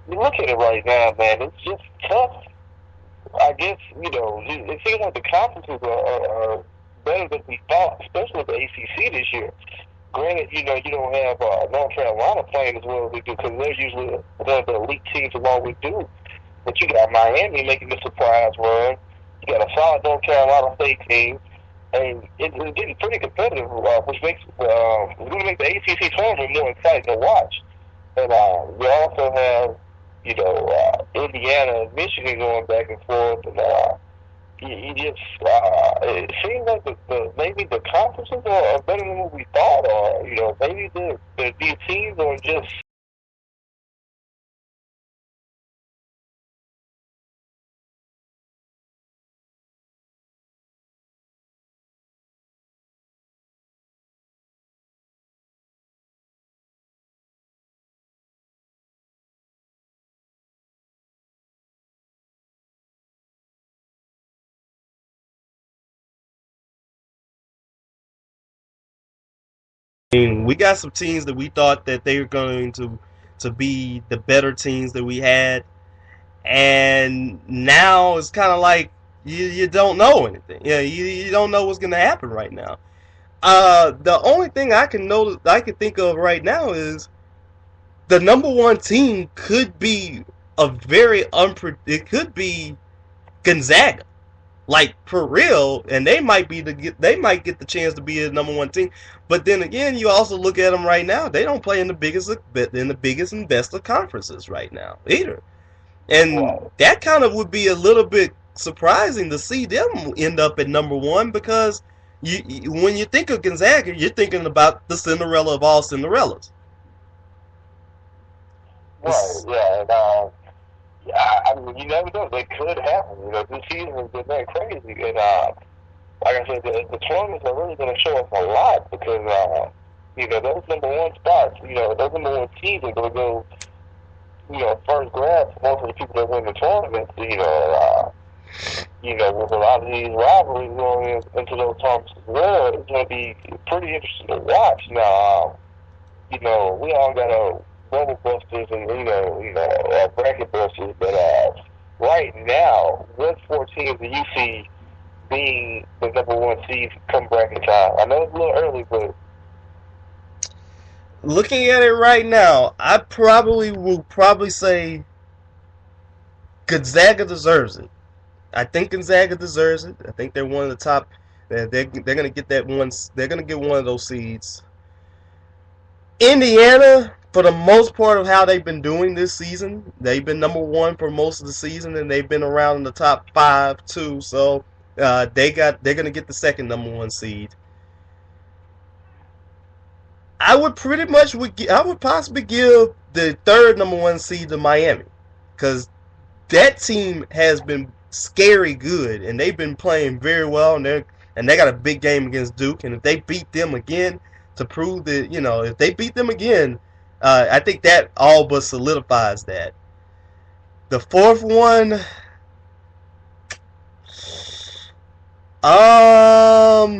you look at it right now, man, it's just tough. I guess, it seems like the conferences are better than we thought, especially with the ACC this year. Granted, you don't have North Carolina playing as well as we do, because they're usually one of the elite teams along with Duke. But you got Miami making the surprise run. You got a solid North Carolina State team. And it's getting pretty competitive, which makes it's going to make the ACC tournament more exciting to watch. And you also have, Indiana and Michigan going back and forth, and it seems like maybe the conferences are better than what we thought, or maybe these teams are just. I mean, we got some teams that we thought that they were going to be the better teams that we had, and now it's kind of like you don't know anything. Yeah, you don't know what's going to happen right now. The only thing I can think of right now is the number one team could be it could be Gonzaga, like for real, and they might get the chance to be a number one team. But then again, you also look at them right now; they don't play in the biggest and best of conferences right now either, and that kind of would be a little bit surprising to see them end up at number one, because when you think of Gonzaga, you're thinking about the Cinderella of all Cinderellas. Right, yeah, and I mean, you never know. They could happen. This season has been very crazy, and like I said, the tournaments are really going to show us a lot, because those number one spots, those number one teams are going to go, first grab for most of the people that win the tournament. With a lot of these rivalries going into those tournaments as well, it's going to be pretty interesting to watch. Now, we all got a bubble busters and bracket busters, but right now, what 4 teams do you see being the number one seed come bracket time? I know it's a little early, but looking at it right now, I will probably say Gonzaga deserves it. I think Gonzaga deserves it. I think they're one of the top. They're going to get that one. They're going to get one of those seeds. Indiana, for the most part of how they've been doing this season, they've been number one for most of the season, and they've been around in the top 5 too. So they're going to get the second number 1 seed. I would possibly give the third number 1 seed to Miami, because that team has been scary good, and they've been playing very well, and they got a big game against Duke, and if they beat them again, to prove that, if they beat them again, I think that all but solidifies that. The fourth one, I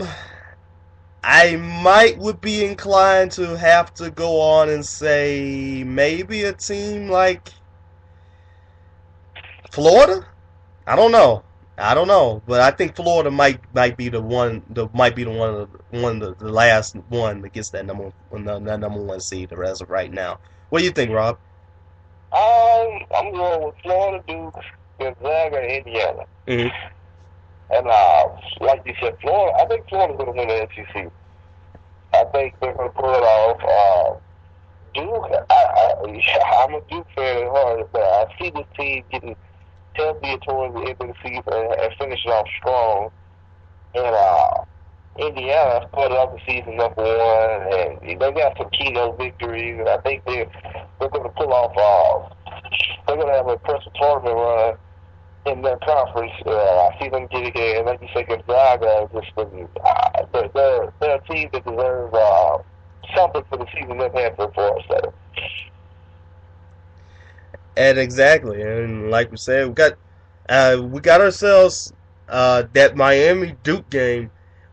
would be inclined to have to go on and say maybe a team like Florida. I don't know, but I think Florida might be the last one that gets that number 1 seed as of right now. What do you think, Rob? I'm going with Florida, Duke, Gonzaga, and Indiana. Mm-hmm. And like you said, Florida. I think Florida's going to win the SEC. I think they're going to pull it off. Duke. I'm a Duke fan at heart, but I see this team getting healthier towards the end of the season and finishing off strong. And Indiana started off the season number 1, and they got some keynote victories, and I think they're going to pull off. They're going to have an impressive tournament run in their conference. I see them getting there, and like you said, Gonzaga is just they're a team that deserves something for the season they've had so far. So. And exactly, and like we said, we got ourselves that Miami Duke game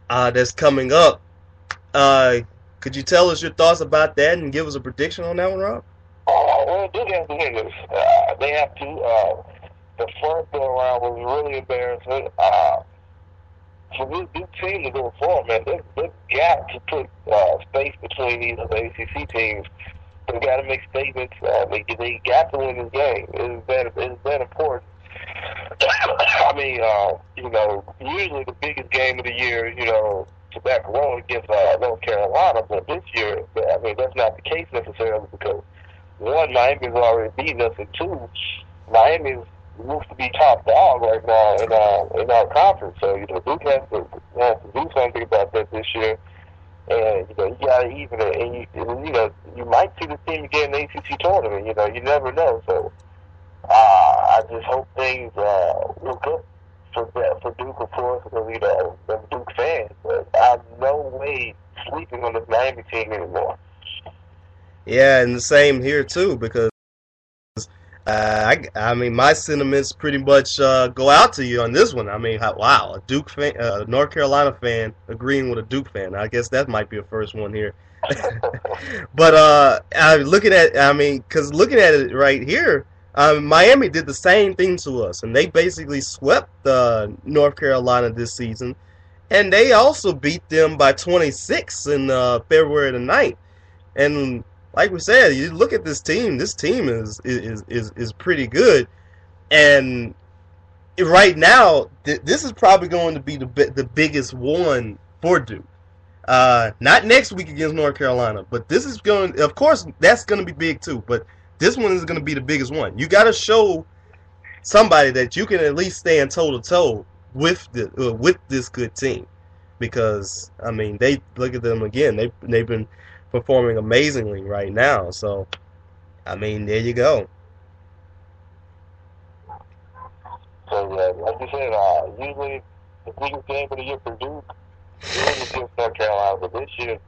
that's coming up. Could you tell us your thoughts about that and give us a prediction on that one, Rob? Well, Duke has to win this. They have to. The first go around was really embarrassing. For this Duke team to go forward, man, they've got to put space between these other ACC teams. They've got to make statements. They got to win this game. It's that important. I mean, usually the biggest game of the year, Tobacco Road against North Carolina, but this year, I mean, that's not the case necessarily because, 1, Miami's already beaten us, and 2, Miami looks to be top dog right now in our conference. So, Duke has to do something about that this year. And, you got to even it. And, you might see the team again in the ACC tournament. You never know. So, I just hope things look up for Duke, of course, because, I'm a Duke fan. But I'm no way sleeping on this Miami team anymore. Yeah, and the same here, too, because I mean, my sentiments pretty much go out to you on this one. I mean, wow, a Duke fan, North Carolina fan agreeing with a Duke fan. I guess that might be a first one here. But looking at it right here, Miami did the same thing to us, and they basically swept North Carolina this season, and they also beat them by 26 in February the 9th. And like we said, you look at this team. This team is pretty good, and right now, this is probably going to be the biggest one for Duke. Not next week against North Carolina, but this is going. Of course, that's going to be big too. But this one is going to be the biggest one. You got to show somebody that you can at least stand toe to toe with this good team, because I mean, they look at them again. They've been performing amazingly right now. So, I mean, there you go. So, like you said, usually the biggest game of the year for Duke is against North Carolina. But this year,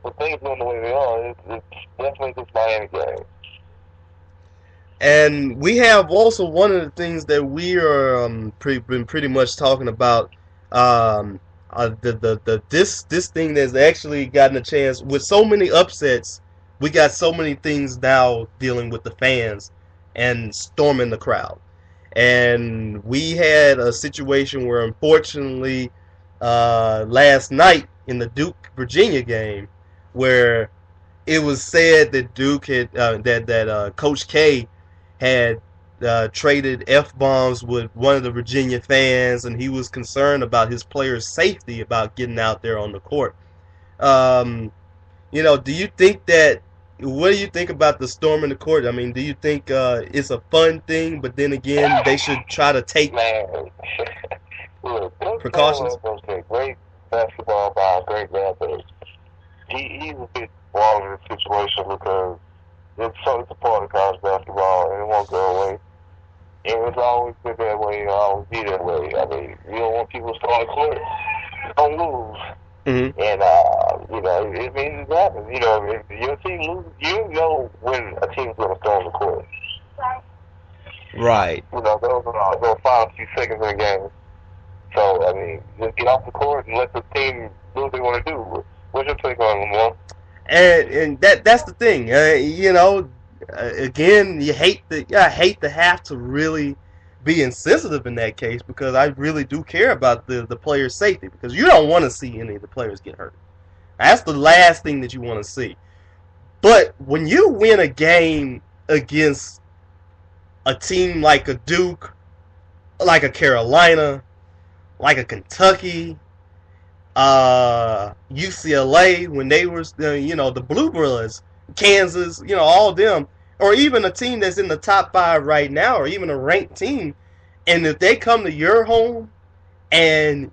with things going the way they are, it's definitely this Miami game. And we have also one of the things that we are been pretty much talking about. This thing that's actually gotten a chance with so many upsets. We got so many things now dealing with the fans and storming the crowd. And we had a situation where, unfortunately, last night in the Duke-Virginia game, where it was said that Duke had that Coach K had traded F-bombs with one of the Virginia fans, and he was concerned about his players' safety about getting out there on the court. Do you think that? What do you think about the storm in the court? I mean, do you think it's a fun thing, but then again, they should try to take Look, precautions? was a great basketball by a great man, but he's a bit wrong in the situation because it's a part of college basketball and it won't go away. And it's always been that way and always be that way. I mean, you don't want people to start the court, you don't lose. Mm-hmm. And, it means it happens. If your team loses, you know when a team's going to storm the court. Right. Those are those final few seconds in the game. So, I mean, just get off the court and let the team do what they want to do. What's your take on it, Lamar? And that's the thing. Again, I hate to have to really be insensitive in that case because I really do care about the player's safety because you don't want to see any of the players get hurt. That's the last thing that you want to see. But when you win a game against a team like a Duke, like a Carolina, like a Kentucky, UCLA, when they were, the Blue Bloods, Kansas, all of them, or even a team that's in the top 5 right now, or even a ranked team, and if they come to your home, and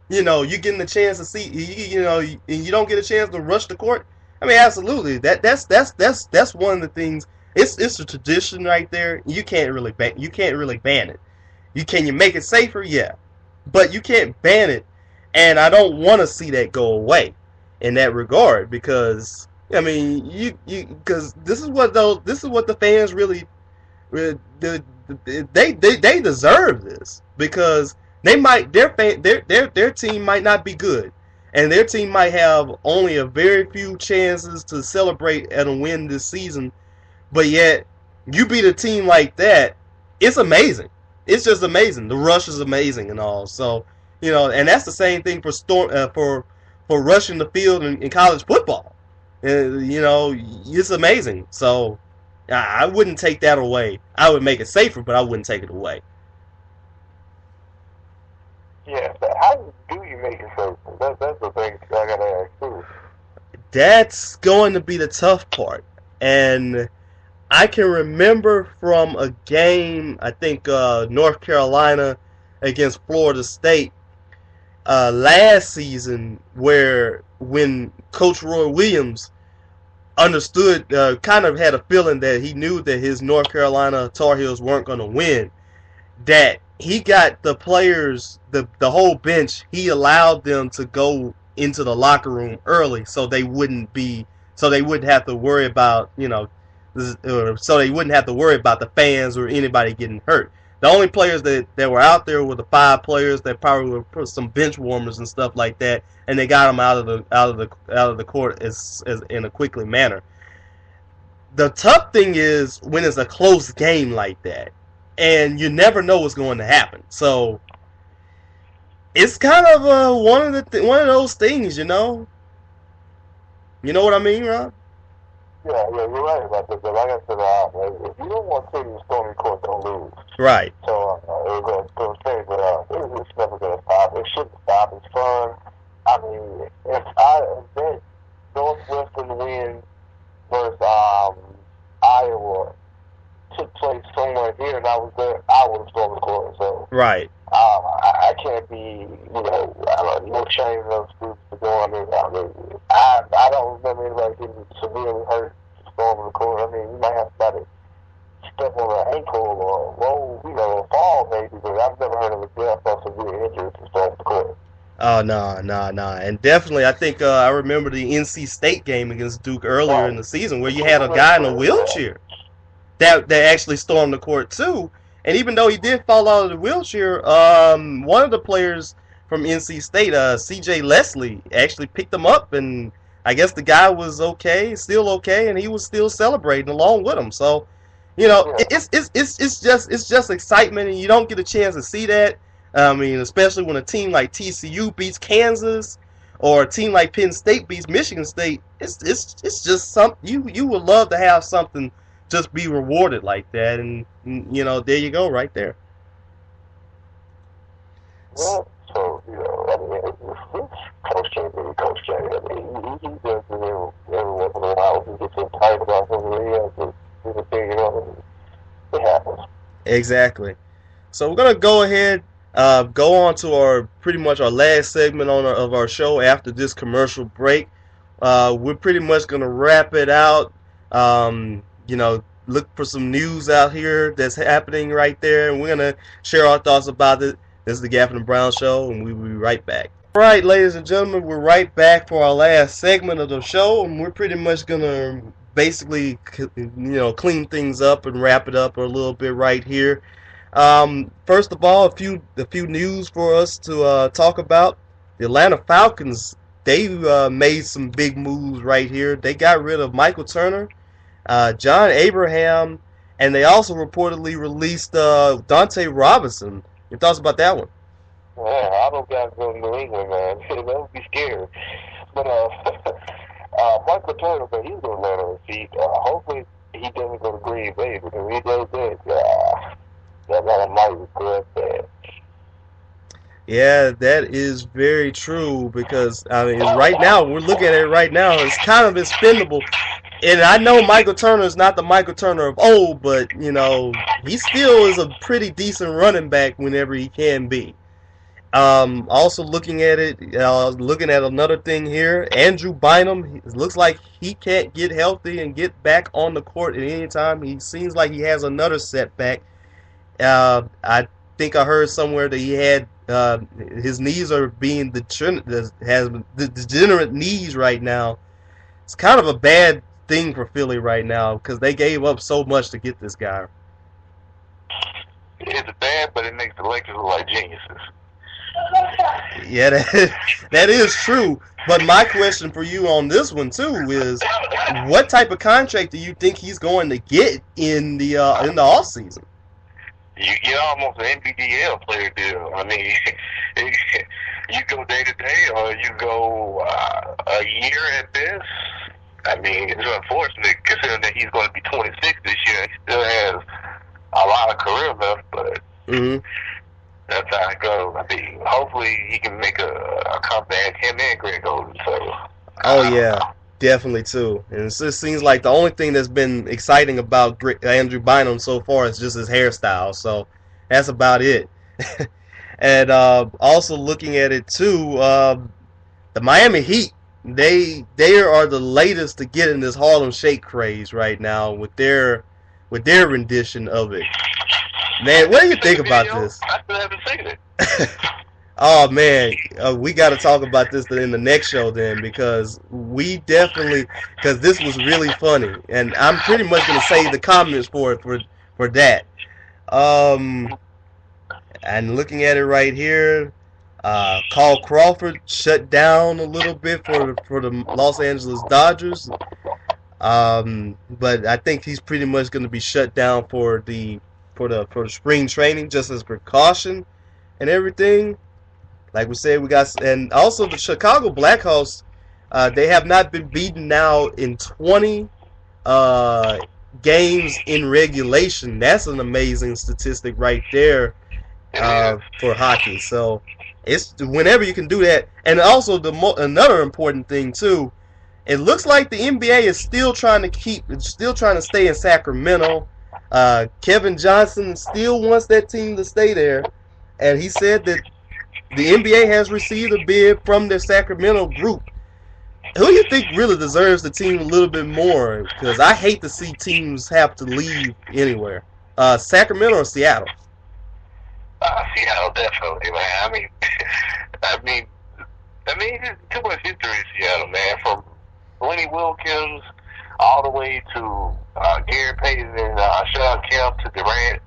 you getting the chance to see, and you don't get a chance to rush the court, I mean, absolutely, that's one of the things. It's a tradition right there. You can't really ban it. Can you make it safer? Yeah, but you can't ban it, and I don't want to see that go away in that regard because I mean because this is what the fans really they deserve this because their team might not be good and their team might have only a very few chances to celebrate and a win this season, but yet you beat a team like that, it's amazing. It's just amazing. The rush is amazing and all. So, and that's the same thing for rushing the field in college football. It's amazing. So, I wouldn't take that away. I would make it safer, but I wouldn't take it away. Yeah, but how do you make it safer? That's the thing I gotta ask too. That's going to be the tough part, and I can remember from a game, I think North Carolina against Florida State last season, when Coach Roy Williams understood, kind of had a feeling that he knew that his North Carolina Tar Heels weren't going to win, that he got the players, the whole bench, he allowed them to go into the locker room early so they wouldn't have to worry about, so they wouldn't have to worry about the fans or anybody getting hurt. The only players that were out there were the 5 players that probably were some bench warmers and stuff like that, and they got them out of the court as in a quickly manner. The tough thing is when it's a close game like that, and you never know what's going to happen. So it's kind of one of those things, You know what I mean, Rob? Yeah, you're right about that. But like I said, if you don't want to see stormy court, don't lose. Right. So it was going to say, but it's never going to stop. It shouldn't stop. It's fun. I mean, if Northwestern win versus Iowa took place somewhere here and I was there, I would have stormed the court. So right. I can't be, no shame in those groups to go on there. I mean, I don't remember anybody getting severely hurt storming the court. I mean, you might have somebody step on an ankle or roll, or fall maybe, but I've never heard of a death or severe injury to storm the court. Oh, no. And definitely, I think I remember the NC State game against Duke earlier in the season where you had a guy in a wheelchair that actually stormed the court too. And even though he did fall out of the wheelchair, one of the players from NC State, C.J. Leslie, actually picked him up, and I guess the guy was still okay, and he was still celebrating along with him. So, it's just excitement, and you don't get a chance to see that. I mean, especially when a team like TCU beats Kansas, or a team like Penn State beats Michigan State. It's just something you would love to have something just be rewarded like that. And there you go, right there. Well, so, I mean, Coach K, Coach K. I mean, he does it every once in a while. He gets so tired about something, he has to figure it out. It happens. Exactly. So we're gonna go ahead, go on to our pretty much our last segment of our show after this commercial break. We're pretty much gonna wrap it out. Look for some news out here that's happening right there, and we're gonna share our thoughts about it. This is the Gafford and Brown Show, and we'll be right back. All right, ladies and gentlemen, we're right back for our last segment of the show, and we're pretty much gonna basically, clean things up and wrap it up a little bit right here. First of all, a few news for us to talk about. The Atlanta Falcons, they made some big moves right here. They got rid of Michael Turner, John Abraham, and they also reportedly released Dante Robinson. Your thoughts about that one? Yeah, I don't got to go to New England, man. That would be scary. But Michael Turner, but he's going to land on his feet. Hopefully he doesn't go to Green Bay, because if he does that might regret that. Yeah, that is very true, because I mean, right now we're looking at it right now. It's kind of expendable, and I know Michael Turner is not the Michael Turner of old, but he still is a pretty decent running back whenever he can be. Also looking at it, looking at another thing here, Andrew Bynum. It looks like he can't get healthy and get back on the court at any time. He seems like he has another setback. I think I heard somewhere that he had his knees are being degenerate knees right now. It's kind of a bad thing for Philly right now, because they gave up so much to get this guy. It's bad, but it makes the Lakers look like geniuses. Yeah, that is true. But my question for you on this one too is, what type of contract do you think he's going to get in the off season? You get almost an NBDL player deal. I mean, you go day to day, or you go a year at this. I mean, it's unfortunate considering that he's going to be 26 this year. He still has a lot of career left, but that's how it goes. I mean, hopefully he can make a comeback. Him and Greg Oden. So. Oh yeah. Definitely too, and it just seems like the only thing that's been exciting about Andrew Bynum so far is just his hairstyle. So that's about it. And also looking at it too, the Miami Heat, they are the latest to get in this Harlem Shake craze right now with their rendition of it. Man, what do you think about this? I still haven't seen it. Oh man, we got to talk about this in the next show then, because this was really funny, and I'm pretty much gonna save the comments for that. And looking at it right here, Carl Crawford shut down a little bit for the Los Angeles Dodgers, but I think he's pretty much gonna be shut down for the spring training, just as precaution and everything. Like we said, and also the Chicago Blackhawks, they have not been beaten now in 20 games in regulation. That's an amazing statistic right there for hockey. So it's whenever you can do that. And also another important thing too, it looks like the NBA is still trying to stay in Sacramento. Kevin Johnson still wants that team to stay there, and he said that the NBA has received a bid from their Sacramento group. Who do you think really deserves the team a little bit more? Because I hate to see teams have to leave anywhere. Sacramento or Seattle? Seattle, definitely, man. I mean, there's too much history in Seattle, man. From Lenny Wilkins all the way to Gary Payton and Sean Kemp to Durant.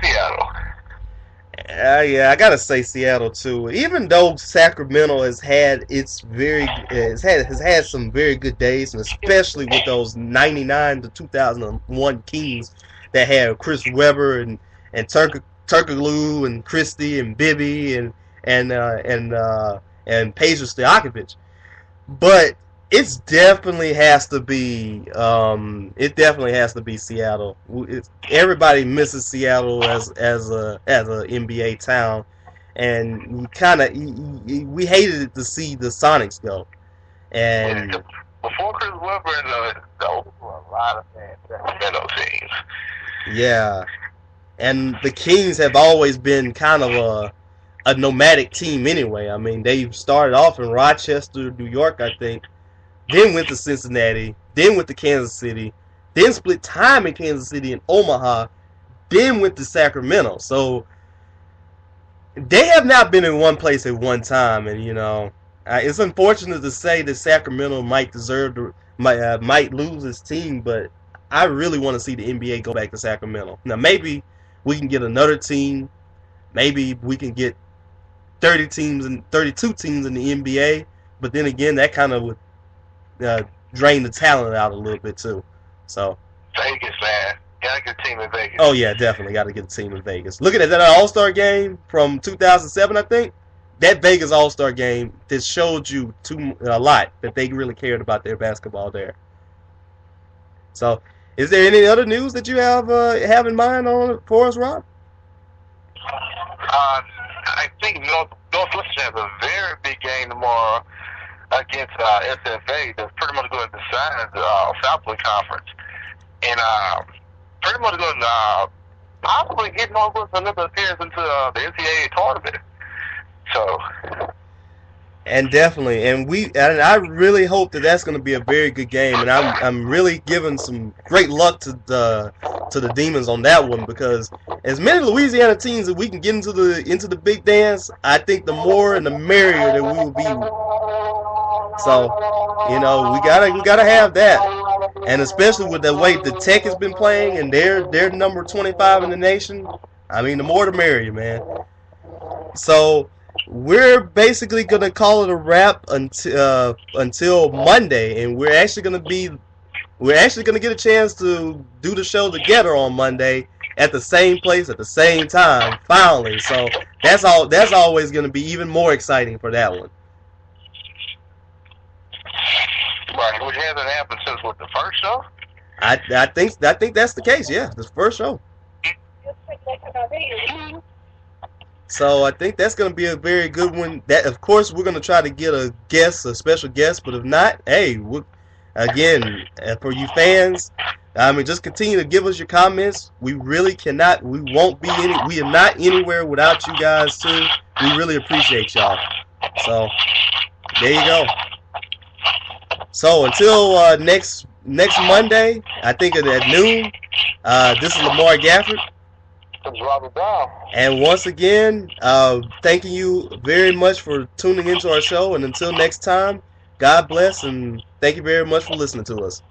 Seattle. Yeah, I gotta say Seattle too. Even though Sacramento has had some very good days, and especially with those '99 to 2001 Kings that had Chris Webber and Turkoglu and Christie and Bibby and Peja Stojakovic. But It's definitely has to be. It definitely has to be Seattle. Everybody misses Seattle as a NBA town, and you kind of we hated it to see the Sonics go. Yeah, And before Chris Webber and those were a lot of fans Sacramento teams. yeah, and the Kings have always been kind of a nomadic team anyway. I mean, they started off in Rochester, New York, I think. Then went to Cincinnati, then went to Kansas City, then split time in Kansas City and Omaha, then went to Sacramento. So they have not been in one place at one time, and it's unfortunate to say that Sacramento might lose his team, but I really want to see the NBA go back to Sacramento. Now maybe we can get another team, maybe we can get 30 teams and 32 teams in the NBA, but then again that kind of would drain the talent out a little bit too. So Vegas, man. Gotta get a team in Vegas. oh yeah, definitely got to get a team in Vegas. Looking at that All-Star game from 2007, I think that Vegas All-Star game that showed you a lot that they really cared about their basketball there. So, is there any other news that you have in mind for us, Rob? I think Northwestern has a very big game tomorrow against SFA. That's pretty much going to decide the Southwood Conference, and pretty much going to possibly get Northwestern another appearance into the NCAA tournament. So. And definitely, and I really hope that that's going to be a very good game, and I'm really giving some great luck to the Demons on that one, because as many Louisiana teams that we can get into the big dance, I think the more and the merrier that we will be. So, we gotta have that, and especially with the way the Tech has been playing, and they're number 25 in the nation. I mean, the more the merrier, man. So. We're basically gonna call it a wrap until Monday, and we're actually gonna get a chance to do the show together on Monday at the same place at the same time, finally. So that's always gonna be even more exciting for that one. Right, which hasn't happened since the first show. I think that's the case. Yeah, the first show. So I think that's going to be a very good one. That, of course, we're going to try to get a special guest. But if not, hey, again, for you fans, just continue to give us your comments. We really cannot. We won't be any. We are not anywhere without you guys too. We really appreciate y'all. So there you go. So until next Monday, I think at noon. This is Lamar Gafford. It's Robert Brown. And once again, thanking you very much for tuning into our show. And until next time, God bless, and thank you very much for listening to us.